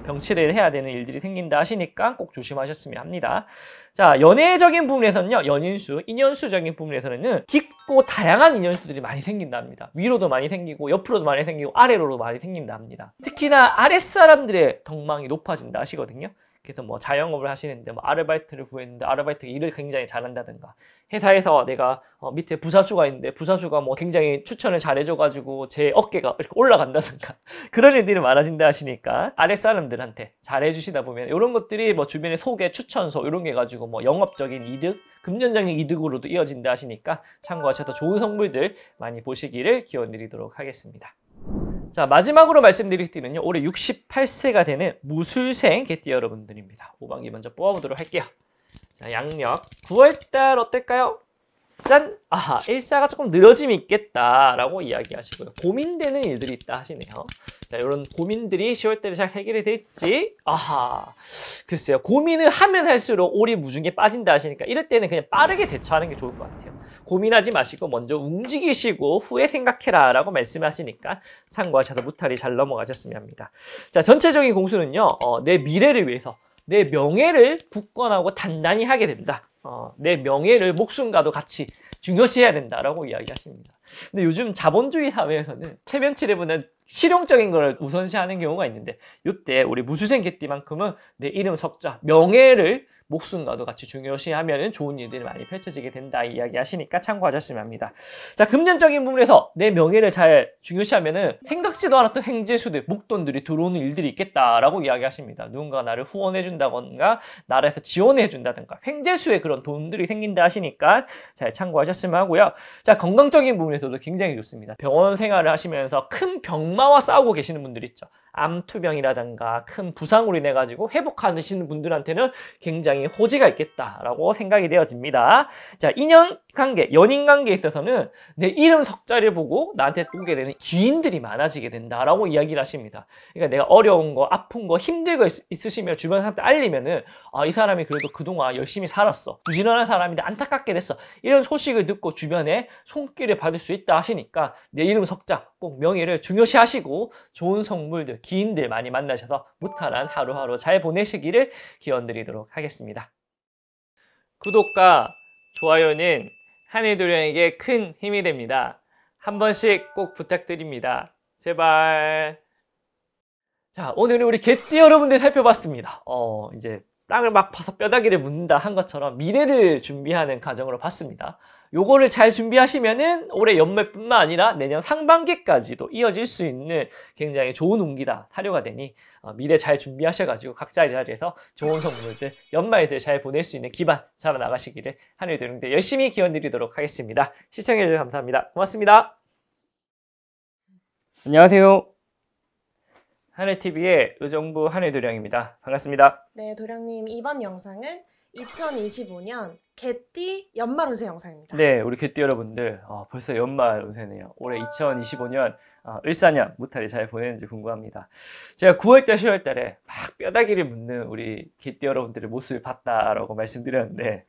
병치레를 해야 되는 일들이 생긴다 하시니까 꼭 조심하셨으면 합니다. 자, 연애적인 부분에서는요, 연인수, 인연수적인 부분에서는 깊고 다양한 인연수들이 많이 생긴다 합니다. 위로도 많이 생기고 옆으로도 많이 생기고 아래로도 많이 생긴다 합니다. 특히나 아랫사람들의 덕망이 높아진다 하시거든요. 그래서 뭐 자영업을 하시는데 뭐 아르바이트를 구했는데 아르바이트가 일을 굉장히 잘한다든가, 회사에서 내가 밑에 부사수가 있는데 부사수가 뭐 굉장히 추천을 잘해줘가지고 제 어깨가 이렇게 올라간다든가 그런 일들이 많아진다 하시니까 아랫사람들한테 잘해주시다 보면 이런 것들이 뭐 주변에 소개, 추천서 이런 게 가지고 뭐 영업적인 이득, 금전적인 이득으로도 이어진다 하시니까 참고하셔서 좋은 선물들 많이 보시기를 기원드리도록 하겠습니다. 자, 마지막으로 말씀드릴 때는요, 올해 68세가 되는 무술생 개띠 여러분들입니다. 5반기 먼저 뽑아보도록 할게요. 자, 양력 9월달 어떨까요? 짠! 일사가 조금 늘어짐이 있겠다라고 이야기하시고요. 고민되는 일들이 있다 하시네요. 자, 이런 고민들이 10월달에 잘 해결이 될지, 글쎄요. 고민을 하면 할수록 오리무중에 빠진다 하시니까 이럴 때는 그냥 빠르게 대처하는 게 좋을 것 같아요. 고민하지 마시고 먼저 움직이시고 후에 생각해라 라고 말씀하시니까 참고하셔서 무탈이 잘 넘어가셨으면 합니다. 자, 전체적인 공수는요, 내 미래를 위해서 내 명예를 굳건하고 단단히 하게 된다. 내 명예를 목숨과도 같이 중요시해야 된다라고 이야기하십니다. 근데 요즘 자본주의 사회에서는 체면치레보다는 실용적인 걸 우선시하는 경우가 있는데, 이때 우리 무수생 개띠만큼은 내 이름 석자, 명예를 목숨과도 같이 중요시하면 좋은 일들이 많이 펼쳐지게 된다 이야기하시니까 참고하셨으면 합니다. 자, 금전적인 부분에서 내 명예를 잘 중요시하면은 생각지도 않았던 행재수들, 목돈들이 들어오는 일들이 있겠다라고 이야기하십니다. 누군가 나를 후원해준다던가 나라에서 지원해준다던가 행재수의 그런 돈들이 생긴다 하시니까 잘 참고하셨으면 하고요. 자, 건강적인 부분에서도 굉장히 좋습니다. 병원 생활을 하시면서 큰 병마와 싸우고 계시는 분들 있죠. 암투병이라든가 큰 부상으로 인해 가지고 회복하시는 분들한테는 굉장히 호재가 있겠다라고 생각이 되어집니다. 자, 인연관계, 연인관계에 있어서는 내 이름 석자를 보고 나한테 오게 되는 기인들이 많아지게 된다라고 이야기를 하십니다. 그러니까 내가 어려운 거, 아픈 거, 힘든 거 있으시면 주변 사람한테 알리면은 이 사람이 그래도 그동안 열심히 살았어, 부지런한 사람인데 안타깝게 됐어, 이런 소식을 듣고 주변에 손길을 받을 수 있다 하시니까 내 이름 석자, 꼭 명예를 중요시 하시고 좋은 성물들, 기인들 많이 만나셔서 무탈한 하루하루 잘 보내시기를 기원드리도록 하겠습니다. 구독과 좋아요는 한해도령에게 큰 힘이 됩니다. 한 번씩 꼭 부탁드립니다. 제발. 자, 오늘은 우리 개띠 여러분들 살펴봤습니다. 이제 땅을 막 파서 뼈다귀를 묻는다 한 것처럼 미래를 준비하는 과정으로 봤습니다. 요거를 잘 준비하시면은 올해 연말뿐만 아니라 내년 상반기까지도 이어질 수 있는 굉장히 좋은 운기다, 사료가 되니 미래 잘 준비하셔가지고 각자의 자리에서 좋은 선물들, 연말들 잘 보낼 수 있는 기반 잡아 나가시기를 하늘도령들 열심히 기원드리도록 하겠습니다. 시청해주셔서 감사합니다. 고맙습니다. 안녕하세요. 하늘TV의 의정부 하늘도령입니다. 반갑습니다. 네, 도령님, 이번 영상은 2025년 개띠 연말 운세 영상입니다. 네, 우리 개띠 여러분들 벌써 연말 운세네요. 올해 2025년 을사년 무탈이 잘 보내는지 궁금합니다. 제가 9월달, 10월달에 막 뼈다귀를 묻는 우리 개띠 여러분들의 모습을 봤다라고 말씀드렸는데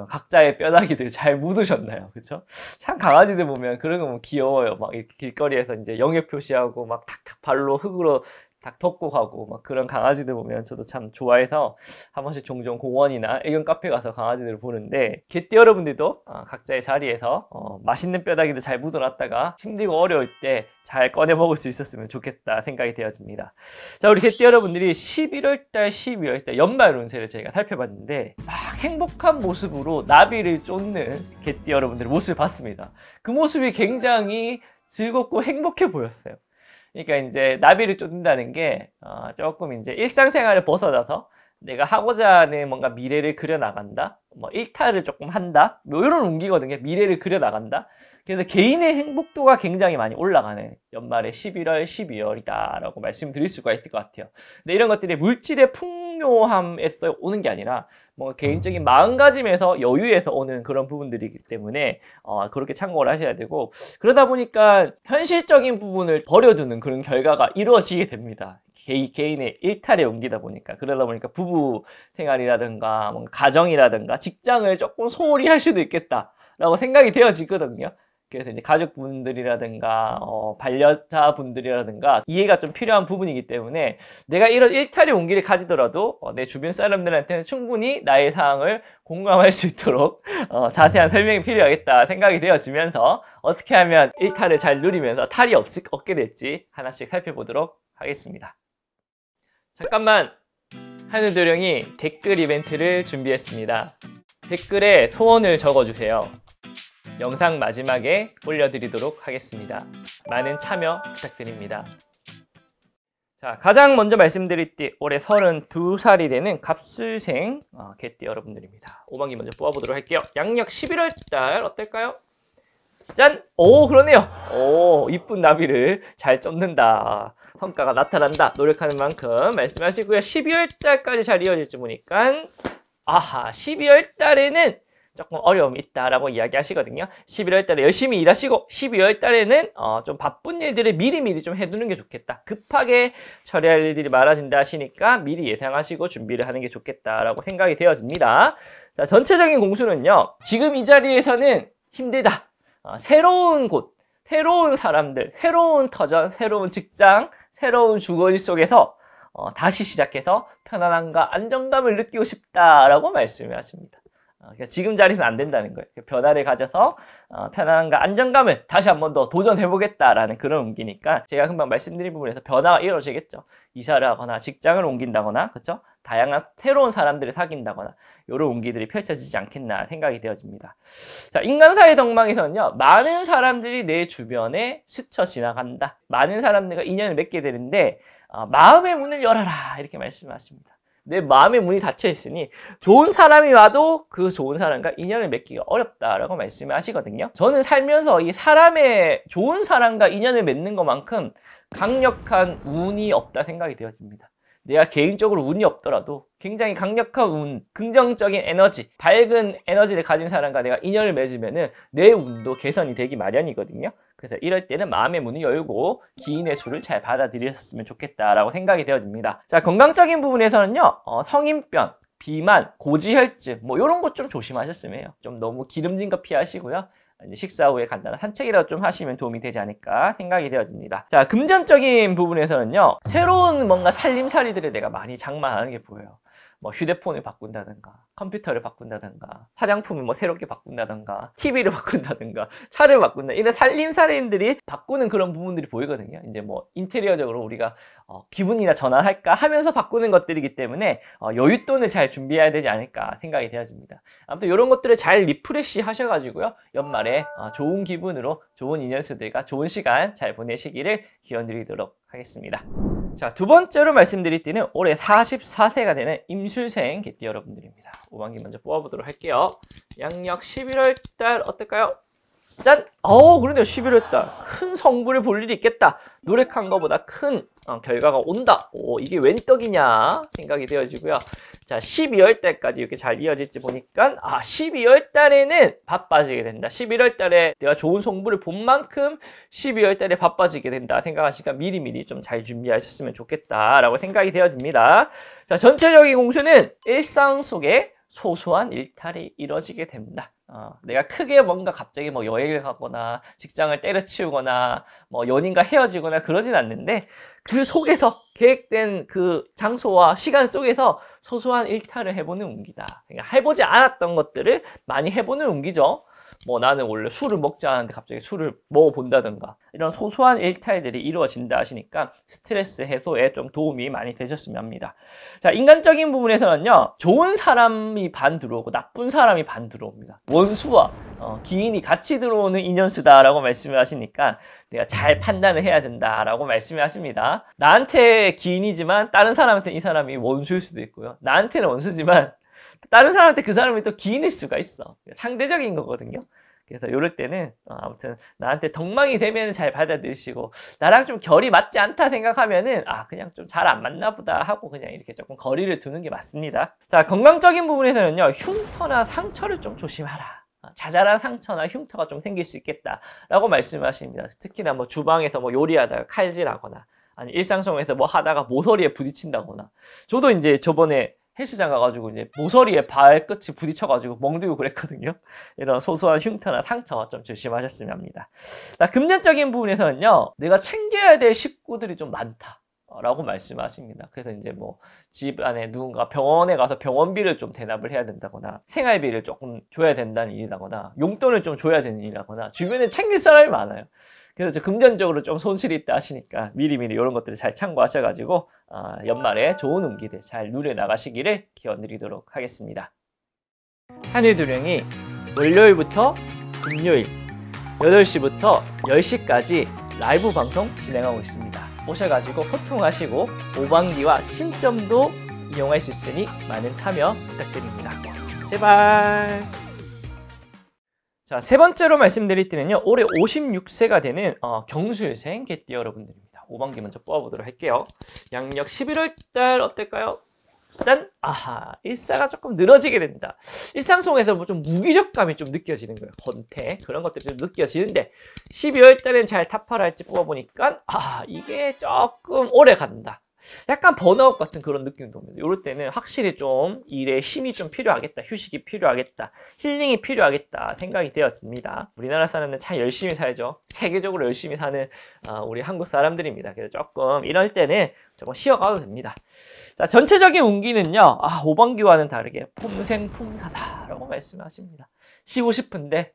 각자의 뼈다귀들 잘 묻으셨나요? 그쵸? 참 강아지들 보면 그런 거 보면 귀여워요. 막 이렇게 길거리에서 이제 영역 표시하고 막 탁탁 발로 흙으로 딱 덮고 가고 막 그런 강아지들 보면 저도 참 좋아해서 한 번씩 종종 공원이나 애견 카페 가서 강아지들을 보는데, 개띠 여러분들도 각자의 자리에서 맛있는 뼈다귀들 잘 묻어놨다가 힘들고 어려울 때 잘 꺼내 먹을 수 있었으면 좋겠다 생각이 되어집니다. 자, 우리 개띠 여러분들이 11월달, 12월달 연말 운세를 저희가 살펴봤는데 막 행복한 모습으로 나비를 쫓는 개띠 여러분들의 모습을 봤습니다. 그 모습이 굉장히 즐겁고 행복해 보였어요. 그러니까 이제 나비를 쫓는다는 게 조금 이제 일상생활을 벗어나서 내가 하고자 하는 뭔가 미래를 그려나간다, 뭐 일탈을 조금 한다, 뭐 이런 운기거든요. 미래를 그려나간다. 그래서 개인의 행복도가 굉장히 많이 올라가는 연말에 11월, 12월이다 라고 말씀드릴 수가 있을 것 같아요. 근데 이런 것들이 물질의 풍요함에서 오는 게 아니라 뭐 개인적인 마음가짐에서 여유에서 오는 그런 부분들이기 때문에 그렇게 참고를 하셔야 되고, 그러다 보니까 현실적인 부분을 버려두는 그런 결과가 이루어지게 됩니다. 개인의 일탈에 옮기다 보니까. 그러다 보니까 부부 생활이라든가 뭔가 가정이라든가 직장을 조금 소홀히 할 수도 있겠다라고 생각이 되어지거든요. 그래서 이제 가족분들이라든가 반려자분들이라든가 이해가 좀 필요한 부분이기 때문에 내가 이런 일탈의 온기를 가지더라도 내 주변 사람들한테는 충분히 나의 사항을 공감할 수 있도록 자세한 설명이 필요하겠다 생각이 되어지면서 어떻게 하면 일탈을 잘 누리면서 탈이 없게 될지 하나씩 살펴보도록 하겠습니다. 잠깐만, 하늘도령이 댓글 이벤트를 준비했습니다. 댓글에 소원을 적어주세요. 영상 마지막에 올려드리도록 하겠습니다. 많은 참여 부탁드립니다. 자, 가장 먼저 말씀드릴 띠, 올해 32살이 되는 갑술생 개띠 여러분들입니다. 5반기 먼저 뽑아보도록 할게요. 양력 11월달 어떨까요? 짠! 오, 그러네요. 오, 이쁜 나비를 잘 쫓는다, 성과가 나타난다, 노력하는 만큼 말씀하시고요. 12월달까지 잘 이어질지 보니까 아하, 12월달에는 조금 어려움이 있다라고 이야기하시거든요. 11월달에 열심히 일하시고 12월달에는 좀 바쁜 일들을 미리미리 좀 해두는 게 좋겠다. 급하게 처리할 일들이 많아진다 하시니까 미리 예상하시고 준비를 하는 게 좋겠다라고 생각이 되어집니다. 자, 전체적인 공수는요. 지금 이 자리에서는 힘들다. 새로운 곳, 새로운 사람들, 새로운 터전, 새로운 직장, 새로운 주거지 속에서 다시 시작해서 편안함과 안정감을 느끼고 싶다라고 말씀을 하십니다. 그러니까 지금 자리는 안 된다는 거예요. 변화를 가져서 편안함과 안정감을 다시 한 번 더 도전해보겠다라는 그런 운기니까 제가 금방 말씀드린 부분에서 변화가 이루어지겠죠. 이사를 하거나 직장을 옮긴다거나 그렇죠? 다양한 새로운 사람들을 사귄다거나 이런 운기들이 펼쳐지지 않겠나 생각이 되어집니다. 자, 인간사의 덕망에서는요. 많은 사람들이 내 주변에 스쳐 지나간다. 많은 사람들과 인연을 맺게 되는데 마음의 문을 열어라 이렇게 말씀하십니다. 내 마음의 문이 닫혀 있으니 좋은 사람이 와도 그 좋은 사람과 인연을 맺기가 어렵다라고 말씀을 하시거든요. 저는 살면서 이 사람의 좋은 사람과 인연을 맺는 것만큼 강력한 운이 없다 생각이 되어집니다. 내가 개인적으로 운이 없더라도 굉장히 강력한 운, 긍정적인 에너지, 밝은 에너지를 가진 사람과 내가 인연을 맺으면은 내 운도 개선이 되기 마련이거든요. 그래서 이럴 때는 마음의 문을 열고 기인의 수를 잘 받아들였으면 좋겠다라고 생각이 되어집니다. 자, 건강적인 부분에서는요, 성인병, 비만, 고지혈증, 뭐 이런 것 좀 조심하셨으면 해요. 좀 너무 기름진 거 피하시고요. 식사 후에 간단한 산책이라도 좀 하시면 도움이 되지 않을까 생각이 되어집니다. 자, 금전적인 부분에서는요, 새로운 뭔가 살림살이들을 내가 많이 장만하는 게 보여요. 뭐 휴대폰을 바꾼다든가 컴퓨터를 바꾼다든가 화장품을 뭐 새롭게 바꾼다든가 TV를 바꾼다든가 차를 바꾼다, 이런 살림살이들이 바꾸는 그런 부분들이 보이거든요. 이제 뭐 인테리어적으로 우리가 기분이나 전환할까 하면서 바꾸는 것들이기 때문에 여윳돈을 잘 준비해야 되지 않을까 생각이 되어집니다. 아무튼 이런 것들을 잘 리프레시 하셔가지고요, 연말에 좋은 기분으로 좋은 인연수들과 좋은 시간 잘 보내시기를 기원드리도록 하겠습니다. 자, 두 번째로 말씀드릴 때는 올해 44세가 되는 임술생 개띠 여러분들입니다. 5반기 먼저 뽑아보도록 할게요. 양력 11월달 어떨까요? 짠! 그러네요. 11월달. 큰 성부를 볼 일이 있겠다. 노력한 것보다 큰 결과가 온다. 이게 웬 떡이냐 생각이 되어지고요. 자, 12월 달까지 이렇게 잘 이어질지 보니까 12월 달에는 바빠지게 된다. 11월 달에 내가 좋은 성부를 본 만큼 12월 달에 바빠지게 된다 생각하시니까 미리미리 좀 잘 준비하셨으면 좋겠다라고 생각이 되어집니다. 자, 전체적인 공수는 일상 속에 소소한 일탈이 이루어지게 됩니다. 내가 크게 뭔가 갑자기 뭐 여행을 가거나 직장을 때려치우거나 뭐 연인과 헤어지거나 그러진 않는데, 그 속에서 계획된 그 장소와 시간 속에서 소소한 일탈을 해보는 운기다. 그러니까 해보지 않았던 것들을 많이 해보는 운기죠. 뭐 나는 원래 술을 먹지 않았는데 갑자기 술을 먹어본다든가, 이런 소소한 일탈들이 이루어진다 하시니까 스트레스 해소에 좀 도움이 많이 되셨으면 합니다. 자, 인간적인 부분에서는요, 좋은 사람이 반 들어오고 나쁜 사람이 반 들어옵니다. 원수와 기인이 같이 들어오는 인연수다라고 말씀을 하시니까 내가 잘 판단을 해야 된다라고 말씀을 하십니다. 나한테 기인이지만 다른 사람한테 이 사람이 원수일 수도 있고요, 나한테는 원수지만 다른 사람한테 그 사람이 또 기인일 수가 있어. 상대적인 거거든요. 그래서 이럴 때는 아무튼 나한테 덕망이 되면 잘 받아들이시고, 나랑 좀 결이 맞지 않다 생각하면은 그냥 좀 잘 안 맞나 보다 하고 그냥 이렇게 조금 거리를 두는 게 맞습니다. 자, 건강적인 부분에서는요, 흉터나 상처를 좀 조심하라. 자잘한 상처나 흉터가 좀 생길 수 있겠다라고 말씀하십니다. 특히나 뭐 주방에서 뭐 요리하다가 칼질하거나, 아니 일상생활에서 뭐 하다가 모서리에 부딪힌다거나. 저도 이제 저번에 헬스장 가가지고 이제 모서리에 발끝이 부딪혀가지고 멍들고 그랬거든요. 이런 소소한 흉터나 상처 좀 조심하셨으면 합니다. 자, 금전적인 부분에서는요, 내가 챙겨야 될 식구들이 좀 많다라고 말씀하십니다. 그래서 이제 뭐 집 안에 누군가 병원에 가서 병원비를 좀 대납을 해야 된다거나, 생활비를 조금 줘야 된다는 일이라거나, 용돈을 좀 줘야 되는 일이라거나, 주변에 챙길 사람이 많아요. 그래서 금전적으로 좀 손실이 있다 하시니까 미리미리 이런 것들을 잘 참고하셔가지고 연말에 좋은 운기들 잘 누려나가시기를 기원드리도록 하겠습니다. 하늘도령이 월요일부터 금요일 8시부터 10시까지 라이브 방송 진행하고 있습니다. 오셔가지고 소통하시고 5반기와 신점도 이용할 수 있으니 많은 참여 부탁드립니다. 제발. 자, 세 번째로 말씀드릴 때는요, 올해 56세가 되는 경술생 개띠 여러분들입니다. 5반기 먼저 뽑아보도록 할게요. 양력 11월달 어떨까요? 짠! 일사가 조금 늘어지게 됩니다. 일상 속에서 뭐 좀 무기력감이 좀 느껴지는 거예요. 권태, 그런 것들이 좀 느껴지는데, 12월달엔 잘 타파를 할지 뽑아보니까 이게 조금 오래 간다. 약간 번아웃 같은 그런 느낌도 옵니다. 이럴 때는 확실히 좀 일에 힘이 좀 필요하겠다, 휴식이 필요하겠다, 힐링이 필요하겠다 생각이 되었습니다. 우리나라 사람들은 참 열심히 살죠. 세계적으로 열심히 사는 우리 한국 사람들입니다. 그래서 조금 이럴 때는 조금 쉬어가도 됩니다. 자, 전체적인 운기는요, 5번기와는 다르게 폼생폼사다라고 말씀하십니다. 쉬고 싶은데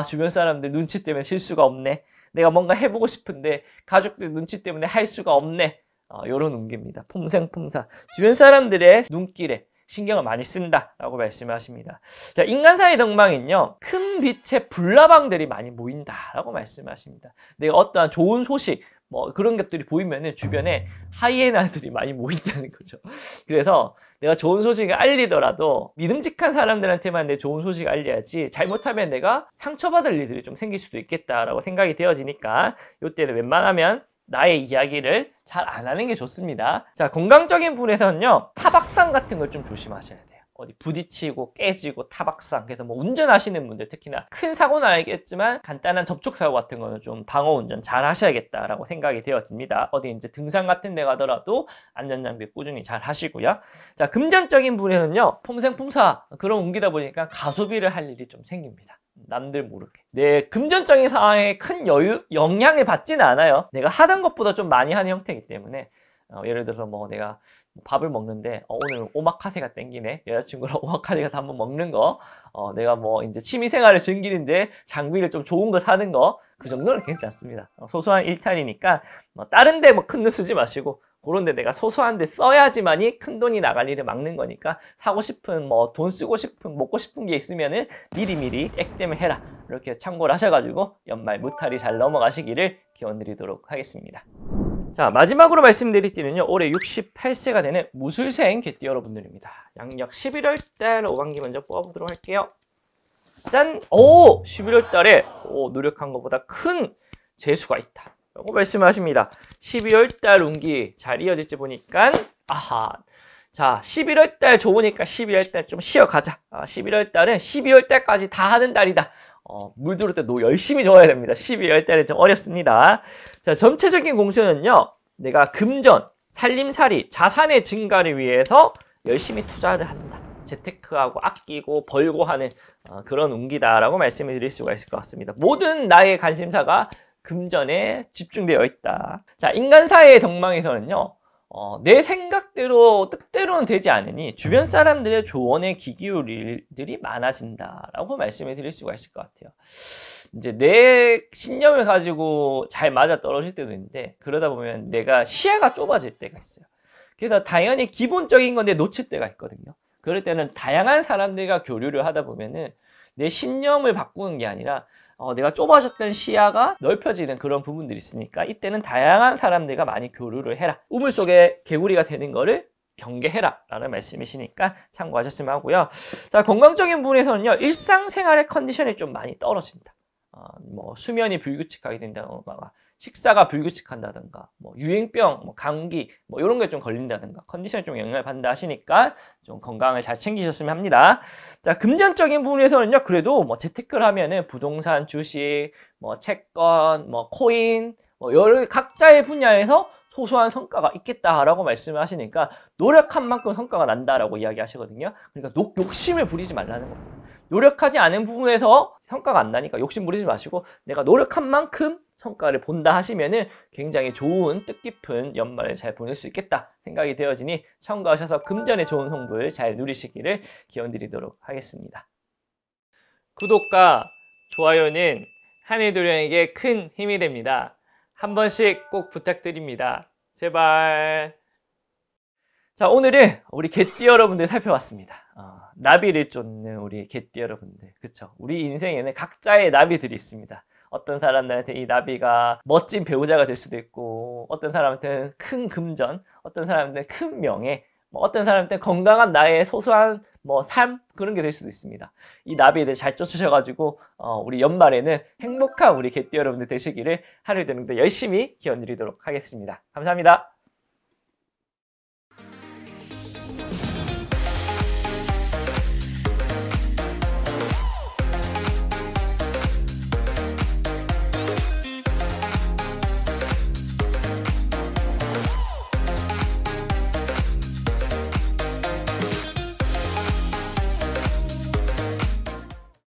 주변 사람들 눈치 때문에 쉴 수가 없네. 내가 뭔가 해보고 싶은데 가족들 눈치 때문에 할 수가 없네. 이런 운기입니다. 폼생폼사. 주변 사람들의 눈길에 신경을 많이 쓴다라고 말씀하십니다. 자, 인간사의 덕망은요, 큰 빛의 불나방들이 많이 모인다라고 말씀하십니다. 내가 어떠한 좋은 소식, 그런 것들이 보이면은 주변에 하이에나들이 많이 모인다는 거죠. 그래서 내가 좋은 소식을 알리더라도 믿음직한 사람들한테만 내 좋은 소식을 알려야지, 잘못하면 내가 상처받을 일들이 좀 생길 수도 있겠다라고 생각이 되어지니까 이때는 웬만하면 나의 이야기를 잘 안 하는 게 좋습니다. 자, 건강적인 분에서는요, 타박상 같은 걸 좀 조심하셔야 돼요. 어디 부딪히고 깨지고 타박상. 그래서 운전하시는 분들 특히나 큰 사고는 알겠지만 간단한 접촉사고 같은 거는 좀 방어 운전 잘 하셔야겠다라고 생각이 되어집니다. 어디 이제 등산 같은 데 가더라도 안전장비 꾸준히 잘 하시고요. 자, 금전적인 분에는요, 폼생폼사 그런 운기다 보니까 가소비를 할 일이 좀 생깁니다. 남들 모르게. 내 금전적인 상황에 큰 영향을 받지는 않아요. 내가 하던 것보다 좀 많이 하는 형태이기 때문에 예를 들어서 내가 밥을 먹는데 오늘 오마카세가 땡기네. 여자친구랑 오마카세가 한번 먹는 거, 내가 이제 취미생활을 즐기는데 장비를 좀 좋은 거 사는 거, 그 정도는 괜찮습니다. 소소한 일탈이니까 다른 데 큰 돈 쓰지 마시고 그런데 내가 소소한 데 써야지만이 큰 돈이 나갈 일을 막는 거니까, 사고 싶은 돈 쓰고 싶은 먹고 싶은 게 있으면은 미리미리 액땜을 해라, 이렇게 참고를 하셔가지고 연말 무탈이 잘 넘어가시기를 기원드리도록 하겠습니다. 자, 마지막으로 말씀드릴 띠는요, 올해 68세가 되는 무술생 개띠 여러분들입니다. 양력 11월달 5강기 먼저 뽑아보도록 할게요. 짠! 11월달에 노력한 것보다 큰 재수가 있다 라고 말씀하십니다. 12월달 운기 잘 이어질지 보니까 자, 11월달 좋으니까 12월달 좀 쉬어가자. 11월달은 12월달까지 다 하는 달이다. 물 들을 때 열심히 줘야 됩니다. 12월달은 좀 어렵습니다. 자, 전체적인 공수는요, 내가 금전, 살림살이, 자산의 증가를 위해서 열심히 투자를 한다. 재테크하고 아끼고 벌고 하는 그런 운기다라고 말씀을 드릴 수가 있을 것 같습니다. 모든 나의 관심사가 금전에 집중되어 있다. 자, 인간사회의 덕망에서는요, 내 생각대로 뜻대로는 되지 않으니 주변 사람들의 조언에 귀 기울일 일들이 많아진다라고 말씀을 드릴 수가 있을 것 같아요. 이제 내 신념을 가지고 잘 맞아 떨어질 때도 있는데, 그러다 보면 내가 시야가 좁아질 때가 있어요. 그래서 당연히 기본적인 건데 놓칠 때가 있거든요. 그럴 때는 다양한 사람들과 교류를 하다 보면은 내 신념을 바꾸는 게 아니라 내가 좁아졌던 시야가 넓혀지는 그런 부분들이 있으니까, 이때는 다양한 사람들과 많이 교류를 해라. 우물 속에 개구리가 되는 거를 경계해라 라는 말씀이시니까 참고하셨으면 하고요. 자, 건강적인 부분에서는요, 일상생활의 컨디션이 좀 많이 떨어진다. 수면이 불규칙하게 된다던가, 식사가 불규칙한다든가, 유행병, 감기, 이런 게 좀 걸린다든가, 컨디션에 좀 영향을 받는다 하시니까 좀 건강을 잘 챙기셨으면 합니다. 자, 금전적인 부분에서는요, 그래도 재테크를 하면은 부동산, 주식, 채권, 코인, 여러 각자의 분야에서 소소한 성과가 있겠다라고 말씀을 하시니까 노력한 만큼 성과가 난다라고 이야기하시거든요. 그러니까 욕심을 부리지 말라는 겁니다. 노력하지 않은 부분에서 성과가 안 나니까 욕심 부리지 마시고, 내가 노력한 만큼 성과를 본다 하시면은 굉장히 좋은 뜻깊은 연말을 잘 보낼 수 있겠다 생각이 되어지니 참고하셔서 금전의 좋은 성불 잘 누리시기를 기원드리도록 하겠습니다. 구독과 좋아요는 한해도령에게 큰 힘이 됩니다. 한 번씩 꼭 부탁드립니다. 제발. 자, 오늘은 우리 개띠 여러분들 살펴봤습니다. 나비를 쫓는 우리 개띠 여러분들, 그쵸? 우리 인생에는 각자의 나비들이 있습니다. 어떤 사람들한테 이 나비가 멋진 배우자가 될 수도 있고, 어떤 사람한테는 큰 금전, 어떤 사람한테는 큰 명예, 어떤 사람한테는 건강한 나의 소소한 삶, 그런 게 될 수도 있습니다. 이 나비들 잘 쫓으셔가지고 우리 연말에는 행복한 우리 개띠 여러분들 되시기를 하늘 되는 데 열심히 기원드리도록 하겠습니다. 감사합니다.